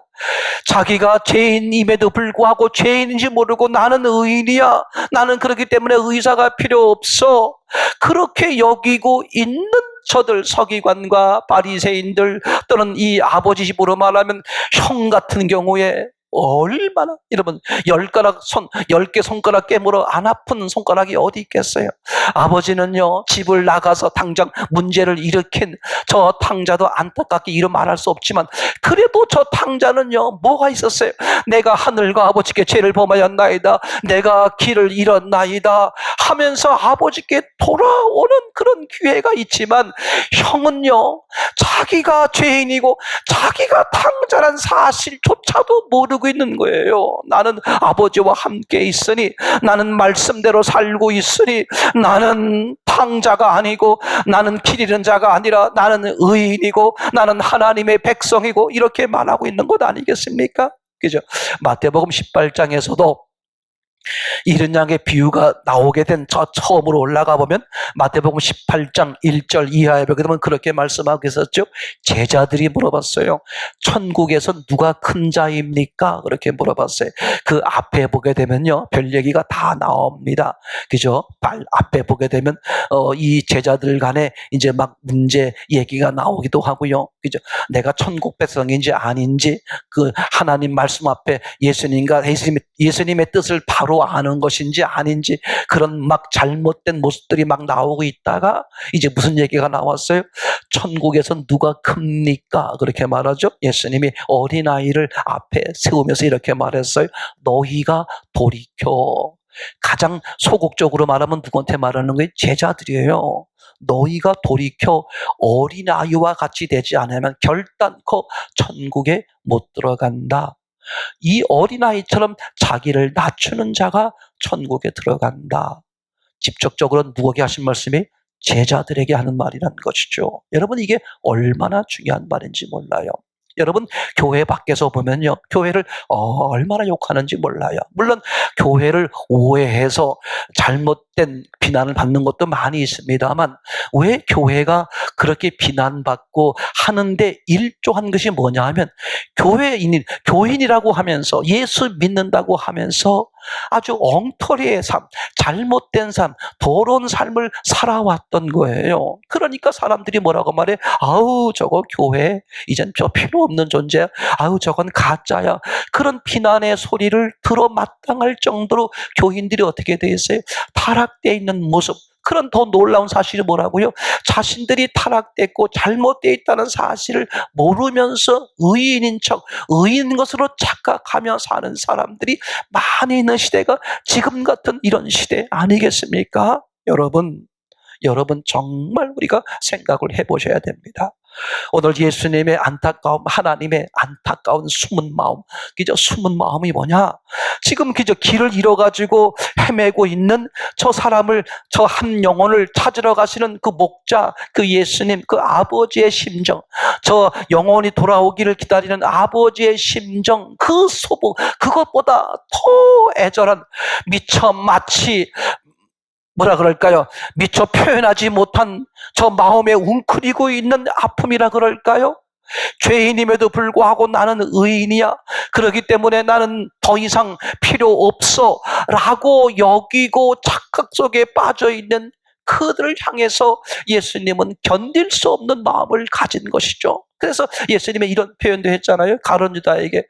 자기가 죄인임에도 불구하고 죄인인지 모르고 나는 의인이야. 나는 그렇기 때문에 의사가 필요 없어. 그렇게 여기고 있는 저들 서기관과 바리새인들 또는 이 아버지 집으로 말하면 형 같은 경우에 얼마나 여러분 10개 손가락 깨물어 안 아픈 손가락이 어디 있겠어요? 아버지는요 집을 나가서 당장 문제를 일으킨 저 탕자도 안타깝게 이름 말할 수 없지만 그래도 저 탕자는요 뭐가 있었어요? 내가 하늘과 아버지께 죄를 범하였나이다. 내가 길을 잃었나이다 하면서 아버지께 돌아오는 그런 기회가 있지만 형은요 자기가 죄인이고 자기가 탕자란 사실조차도 모르고 있는 거예요. 나는 아버지와 함께 있으니 나는 말씀대로 살고 있으니 나는 탕자가 아니고 나는 길 잃은 자가 아니라 나는 의인이고 나는 하나님의 백성이고 이렇게 말하고 있는 것 아니겠습니까? 그죠? 마태복음 18장에서도 이른 양의 비유가 나오게 된 저 처음으로 올라가 보면 마태복음 18장 1절 이하에 보게 되면 그렇게 말씀하고 있었죠. 제자들이 물어봤어요. 천국에서 누가 큰 자입니까? 그렇게 물어봤어요. 그 앞에 보게 되면요 별 얘기가 다 나옵니다. 그죠? 앞에 보게 되면 이 제자들 간에 이제 막 문제 얘기가 나오기도 하고요. 그죠? 내가 천국 백성인지 아닌지 그 하나님 말씀 앞에 예수님의 뜻을 바로 바로 아는 것인지 아닌지 그런 막 잘못된 모습들이 막 나오고 있다가 이제 무슨 얘기가 나왔어요? 천국에선 누가 큽니까? 그렇게 말하죠. 예수님이 어린아이를 앞에 세우면서 이렇게 말했어요. 너희가 돌이켜. 가장 소극적으로 말하면 누구한테 말하는 거예요? 제자들이에요. 너희가 돌이켜 어린아이와 같이 되지 않으면 결단코 천국에 못 들어간다. 이 어린아이처럼 자기를 낮추는 자가 천국에 들어간다. 직접적으로 누구에게 하신 말씀이? 제자들에게 하는 말이라는 것이죠. 여러분, 이게 얼마나 중요한 말인지 몰라요. 여러분, 교회 밖에서 보면요, 교회를 얼마나 욕하는지 몰라요. 물론 교회를 오해해서 잘못된 비난을 받는 것도 많이 있습니다만, 왜 교회가 그렇게 비난받고 하는데 일조한 것이 뭐냐 하면, 교인이라고 하면서 예수 믿는다고 하면서 아주 엉터리의 삶, 잘못된 삶, 더러운 삶을 살아왔던 거예요. 그러니까 사람들이 뭐라고 말해? 아우, 저거 교회 이젠 저 필요 없는 존재야. 아우, 저건 가짜야. 그런 비난의 소리를 들어 마땅할 정도로 교인들이 어떻게 돼 있어요? 타락되어 있는 모습. 그런 더 놀라운 사실이 뭐라고요? 자신들이 타락됐고 잘못되어 있다는 사실을 모르면서 의인인 척, 의인 것으로 착각하며 사는 사람들이 많이 있는 시대가 지금 같은 이런 시대 아니겠습니까? 여러분 정말 우리가 생각을 해보셔야 됩니다. 오늘 예수님의 안타까움, 하나님의 안타까운 숨은 마음, 그저 숨은 마음이 뭐냐? 지금 그저 길을 잃어가지고 헤매고 있는 저 사람을, 저 한 영혼을 찾으러 가시는 그 목자, 그 예수님, 그 아버지의 심정, 저 영혼이 돌아오기를 기다리는 아버지의 심정, 그 소복, 그것보다 더 애절한, 미처 마치 뭐라 그럴까요? 미처 표현하지 못한 저 마음에 웅크리고 있는 아픔이라 그럴까요? 죄인임에도 불구하고 나는 의인이야. 그렇기 때문에 나는 더 이상 필요 없어 라고 여기고 착각 속에 빠져있는 그들을 향해서 예수님은 견딜 수 없는 마음을 가진 것이죠. 그래서 예수님의 이런 표현도 했잖아요. 가룟 유다에게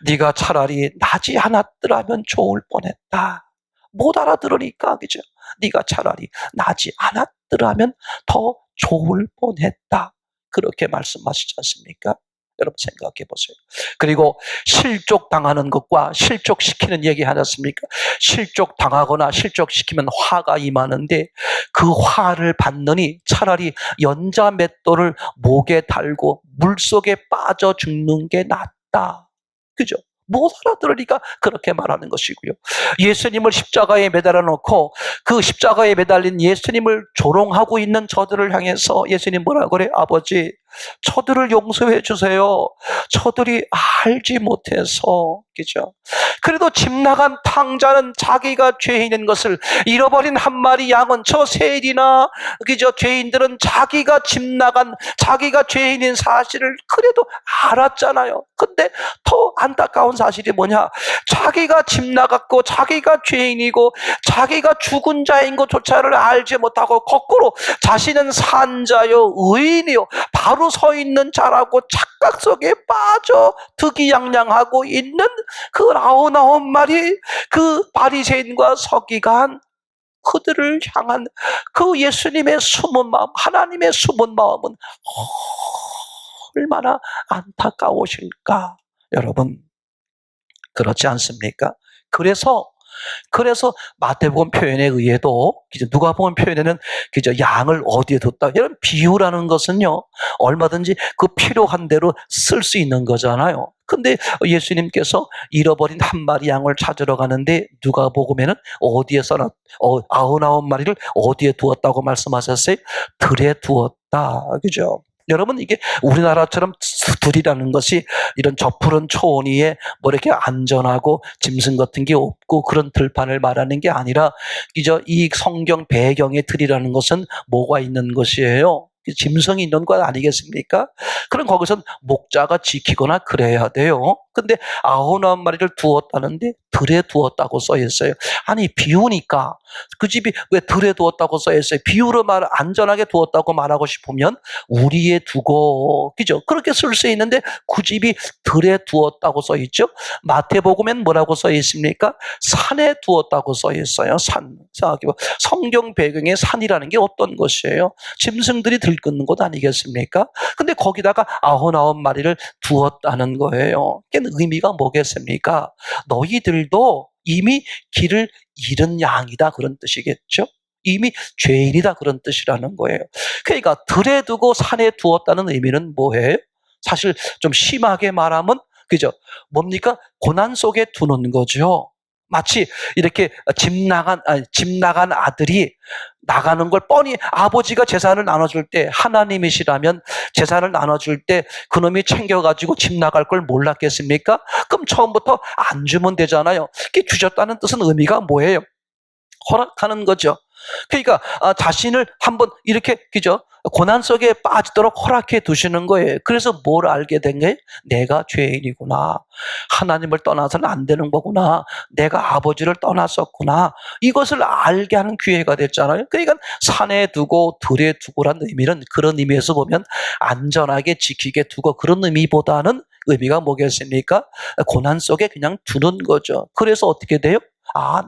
네가 차라리 나지 않았더라면 좋을 뻔했다. 못 알아들으니까, 그죠? 네가 차라리 나지 않았더라면 더 좋을 뻔했다. 그렇게 말씀하시지 않습니까? 여러분 생각해 보세요. 그리고 실족당하는 것과 실족시키는 얘기 하지 않습니까? 실족당하거나 실족시키면 화가 임하는데 그 화를 받느니 차라리 연자 맷돌을 목에 달고 물속에 빠져 죽는 게 낫다. 그죠? 못 알아들으니까 그렇게 말하는 것이고요. 예수님을 십자가에 매달아 놓고 그 십자가에 매달린 예수님을 조롱하고 있는 저들을 향해서 예수님 뭐라고 그래? 아버지, 저들을 용서해 주세요. 저들이 알지 못해서. 그죠? 그래도 집 나간 탕자는 자기가 죄인인 것을, 잃어버린 한 마리 양은, 저 세일이나 그죠? 죄인들은 자기가 집 나간, 자기가 죄인인 사실을 그래도 알았잖아요. 근데 더 안타까운 사실이 뭐냐? 자기가 집 나갔고 자기가 죄인이고 자기가 죽은 자인 것조차를 알지 못하고 거꾸로 자신은 산자요 의인이요 바로 서 있는 자라고 착각 속에 빠져 득이양양하고 있는 그 99마리 그 바리새인과 서기관, 그들을 향한 그 예수님의 숨은 마음, 하나님의 숨은 마음은 얼마나 안타까우실까? 여러분, 그렇지 않습니까? 그래서 마태복음 표현에 의해도 누가복음 표현에는 그저 양을 어디에 뒀다, 이런 비유라는 것은요 얼마든지 그 필요한 대로 쓸 수 있는 거잖아요. 근데 예수님께서 잃어버린 한 마리 양을 찾으러 가는데 누가복음에는 어디에 써놨? 99마리를 어디에 두었다고 말씀하셨어요? 들에 두었다. 그죠? 여러분, 이게 우리나라처럼 들이라는 것이 이런 저푸른 초원 위에 뭐 이렇게 안전하고 짐승 같은 게 없고 그런 들판을 말하는 게 아니라, 그저 이 성경 배경에 들이라는 것은 뭐가 있는 것이에요? 짐승이 있는 것 아니겠습니까? 그럼 거기선 목자가 지키거나 그래야 돼요. 근데 99마리를 두었다는데 들에 두었다고 써 있어요. 아니 비우니까 그 집이 왜 들에 두었다고 써 있어요? 비유로 안전하게 두었다고 말하고 싶으면 우리에 두고, 그죠? 그렇게 쓸 수 있는데 그 집이 들에 두었다고 써 있죠. 마태복음엔 뭐라고 써 있습니까? 산에 두었다고 써 있어요. 산. 성경 배경에 산이라는 게 어떤 것이에요? 짐승들이 들끓는 곳 아니겠습니까? 근데 거기다가 99마리를 두었다는 거예요. 그게 의미가 뭐겠습니까? 너희들도 이미 길을 잃은 양이다, 그런 뜻이겠죠? 이미 죄인이다, 그런 뜻이라는 거예요. 그러니까 들에 두고 산에 두었다는 의미는 뭐예요? 사실 좀 심하게 말하면, 그죠? 뭡니까? 고난 속에 두는 거죠. 마치 이렇게 집 나간 아들이 나가는 걸 뻔히 아버지가 재산을 나눠줄 때, 하나님이시라면 재산을 나눠줄 때 그놈이 챙겨가지고 집 나갈 걸 몰랐겠습니까? 그럼 처음부터 안 주면 되잖아요. 이게 주셨다는 뜻은 의미가 뭐예요? 허락하는 거죠. 그러니까 자신을 한번 이렇게, 그죠? 고난 속에 빠지도록 허락해 두시는 거예요. 그래서 뭘 알게 된 거예요? 내가 죄인이구나. 하나님을 떠나서는 안 되는 거구나. 내가 아버지를 떠났었구나. 이것을 알게 하는 기회가 됐잖아요. 그러니까 산에 두고 들에 두고라는 의미는 그런 의미에서 보면 안전하게 지키게 두고, 그런 의미보다는 의미가 뭐겠습니까? 고난 속에 그냥 두는 거죠. 그래서 어떻게 돼요?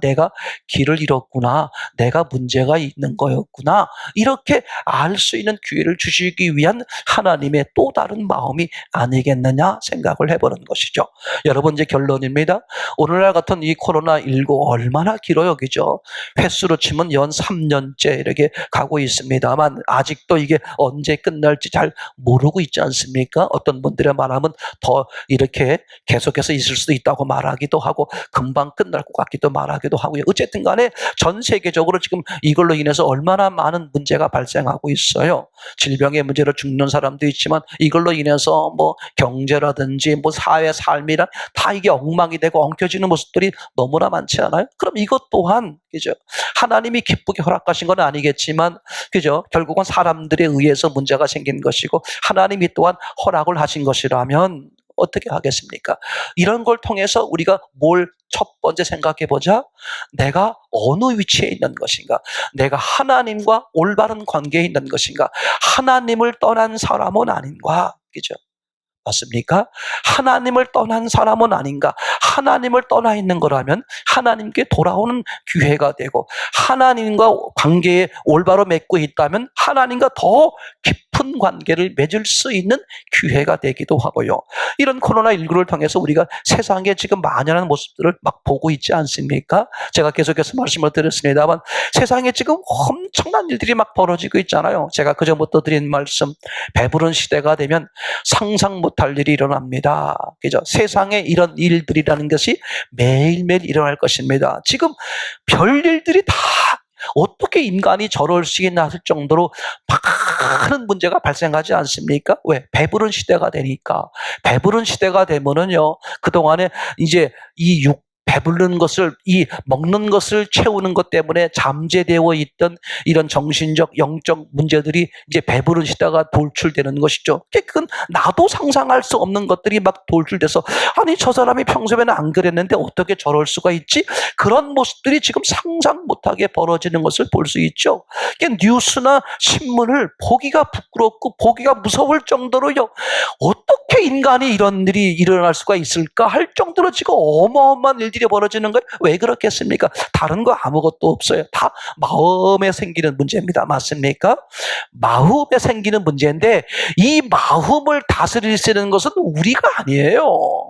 내가 길을 잃었구나. 내가 문제가 있는 거였구나. 이렇게 알 수 있는 기회를 주시기 위한 하나님의 또 다른 마음이 아니겠느냐 생각을 해보는 것이죠. 여러분, 이제 결론입니다. 오늘날 같은 이 코로나19 얼마나 길어요, 그죠? 횟수로 치면 연 3년째 이렇게 가고 있습니다만 아직도 이게 언제 끝날지 잘 모르고 있지 않습니까? 어떤 분들의 말하면 더 이렇게 계속해서 있을 수도 있다고 말하기도 하고, 금방 끝날 것 같기도 말하기도 하고요. 어쨌든 간에 전 세계적으로 지금 이걸로 인해서 얼마나 많은 문제가 발생하고 있어요. 질병의 문제로 죽는 사람도 있지만 이걸로 인해서 뭐 경제라든지 뭐 사회 삶이란 다 이게 엉망이 되고 엉켜지는 모습들이 너무나 많지 않아요? 그럼 이것 또한, 그죠? 하나님이 기쁘게 허락하신 건 아니겠지만, 그죠? 결국은 사람들에 의해서 문제가 생긴 것이고 하나님이 또한 허락을 하신 것이라면 어떻게 하겠습니까? 이런 걸 통해서 우리가 뭘 첫 번째 생각해 보자. 내가 어느 위치에 있는 것인가? 내가 하나님과 올바른 관계에 있는 것인가? 하나님을 떠난 사람은 아닌가? 그죠? 맞습니까? 하나님을 떠난 사람은 아닌가? 하나님을 떠나 있는 거라면 하나님께 돌아오는 기회가 되고, 하나님과 관계에 올바로 맺고 있다면 하나님과 더 깊은 관계를 맺을 수 있는 기회가 되기도 하고요. 이런 코로나19를 통해서 우리가 세상에 지금 만연한 모습들을 막 보고 있지 않습니까? 제가 계속해서 말씀을 드렸습니다만 세상에 지금 엄청난 일들이 막 벌어지고 있잖아요. 제가 그전부터 드린 말씀, 배부른 시대가 되면 상상 못할 일이 일어납니다. 그죠? 세상에 이런 일들이라는 것이 매일매일 일어날 것입니다. 지금 별일들이 다 어떻게 인간이 저럴 수 있나 할 정도로 많은 문제가 발생하지 않습니까? 왜? 배부른 시대가 되니까. 배부른 시대가 되면은요, 그동안에 이제 배부른 것을, 이 먹는 것을 채우는 것 때문에 잠재되어 있던 이런 정신적, 영적 문제들이 이제 배부른 시대가 돌출되는 것이죠. 그건 나도 상상할 수 없는 것들이 막 돌출돼서, 아니 저 사람이 평소에는 안 그랬는데 어떻게 저럴 수가 있지? 그런 모습들이 지금 상상 못하게 벌어지는 것을 볼 수 있죠. 뉴스나 신문을 보기가 부끄럽고 보기가 무서울 정도로요, 어떻게 인간이 이런 일이 일어날 수가 있을까 할 정도로 지금 어마어마한 일들이 벌어지는 거예요. 왜 그렇겠습니까? 다른 거 아무것도 없어요. 다 마음에 생기는 문제입니다. 맞습니까? 마음에 생기는 문제인데 이 마음을 다스릴 수 있는 것은 우리가 아니에요.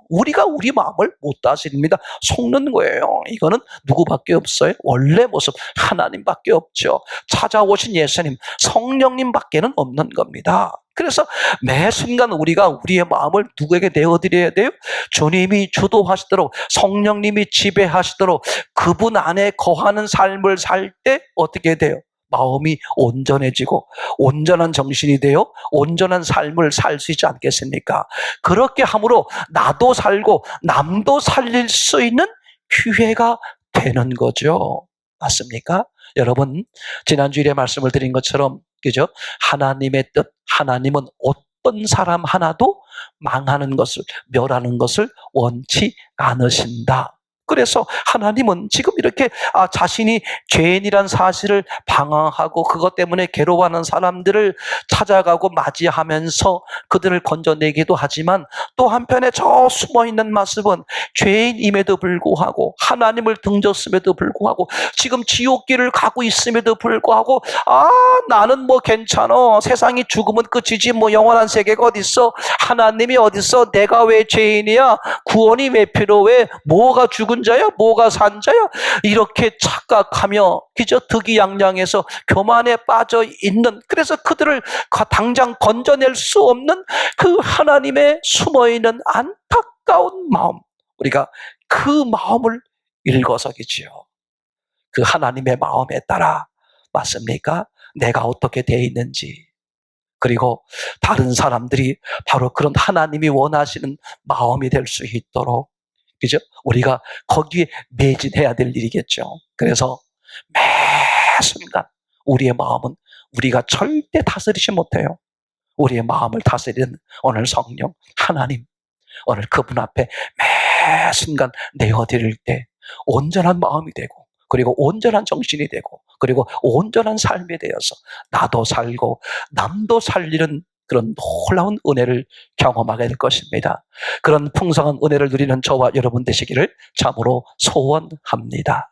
우리가 우리 마음을 못 다스립니다. 속는 거예요. 이거는 누구밖에 없어요? 원래 모습 하나님밖에 없죠. 찾아오신 예수님, 성령님밖에는 없는 겁니다. 그래서 매 순간 우리가 우리의 마음을 누구에게 내어드려야 돼요? 주님이 주도하시도록, 성령님이 지배하시도록 그분 안에 거하는 삶을 살 때 어떻게 돼요? 마음이 온전해지고 온전한 정신이 되어 온전한 삶을 살 수 있지 않겠습니까? 그렇게 함으로 나도 살고 남도 살릴 수 있는 기회가 되는 거죠. 맞습니까? 여러분, 지난주일에 말씀을 드린 것처럼, 그죠? 하나님의 뜻, 하나님은 어떤 사람 하나도 망하는 것을, 멸하는 것을 원치 않으신다. 그래서 하나님은 지금 이렇게 자신이 죄인이란 사실을 방황하고 그것 때문에 괴로워하는 사람들을 찾아가고 맞이하면서 그들을 건져내기도 하지만, 또 한편에 저 숨어있는 모습은 죄인임에도 불구하고 하나님을 등졌음에도 불구하고 지금 지옥길을 가고 있음에도 불구하고 나는 뭐 괜찮아, 세상이 죽으면 끝이지, 뭐 영원한 세계가 어딨어, 하나님이 어딨어, 내가 왜 죄인이야, 구원이 왜 필요해, 뭐가 죽은 자야, 뭐가 산 자야, 이렇게 착각하며 그저 득이양양해서 교만에 빠져 있는, 그래서 그들을 당장 건져낼 수 없는 그 하나님의 숨어있는 안타까운 마음, 우리가 그 마음을 읽어서겠지요. 그 하나님의 마음에 따라, 맞습니까? 내가 어떻게 되어 있는지, 그리고 다른 사람들이 바로 그런 하나님이 원하시는 마음이 될 수 있도록, 그죠? 우리가 거기에 매진해야 될 일이겠죠. 그래서 매 순간 우리의 마음은 우리가 절대 다스리지 못해요. 우리의 마음을 다스리는 오늘 성령 하나님, 오늘 그분 앞에 매 순간 내어드릴 때 온전한 마음이 되고, 그리고 온전한 정신이 되고, 그리고 온전한 삶이 되어서 나도 살고 남도 살리는 그런 놀라운 은혜를 경험하게 될 것입니다. 그런 풍성한 은혜를 누리는 저와 여러분 되시기를 참으로 소원합니다.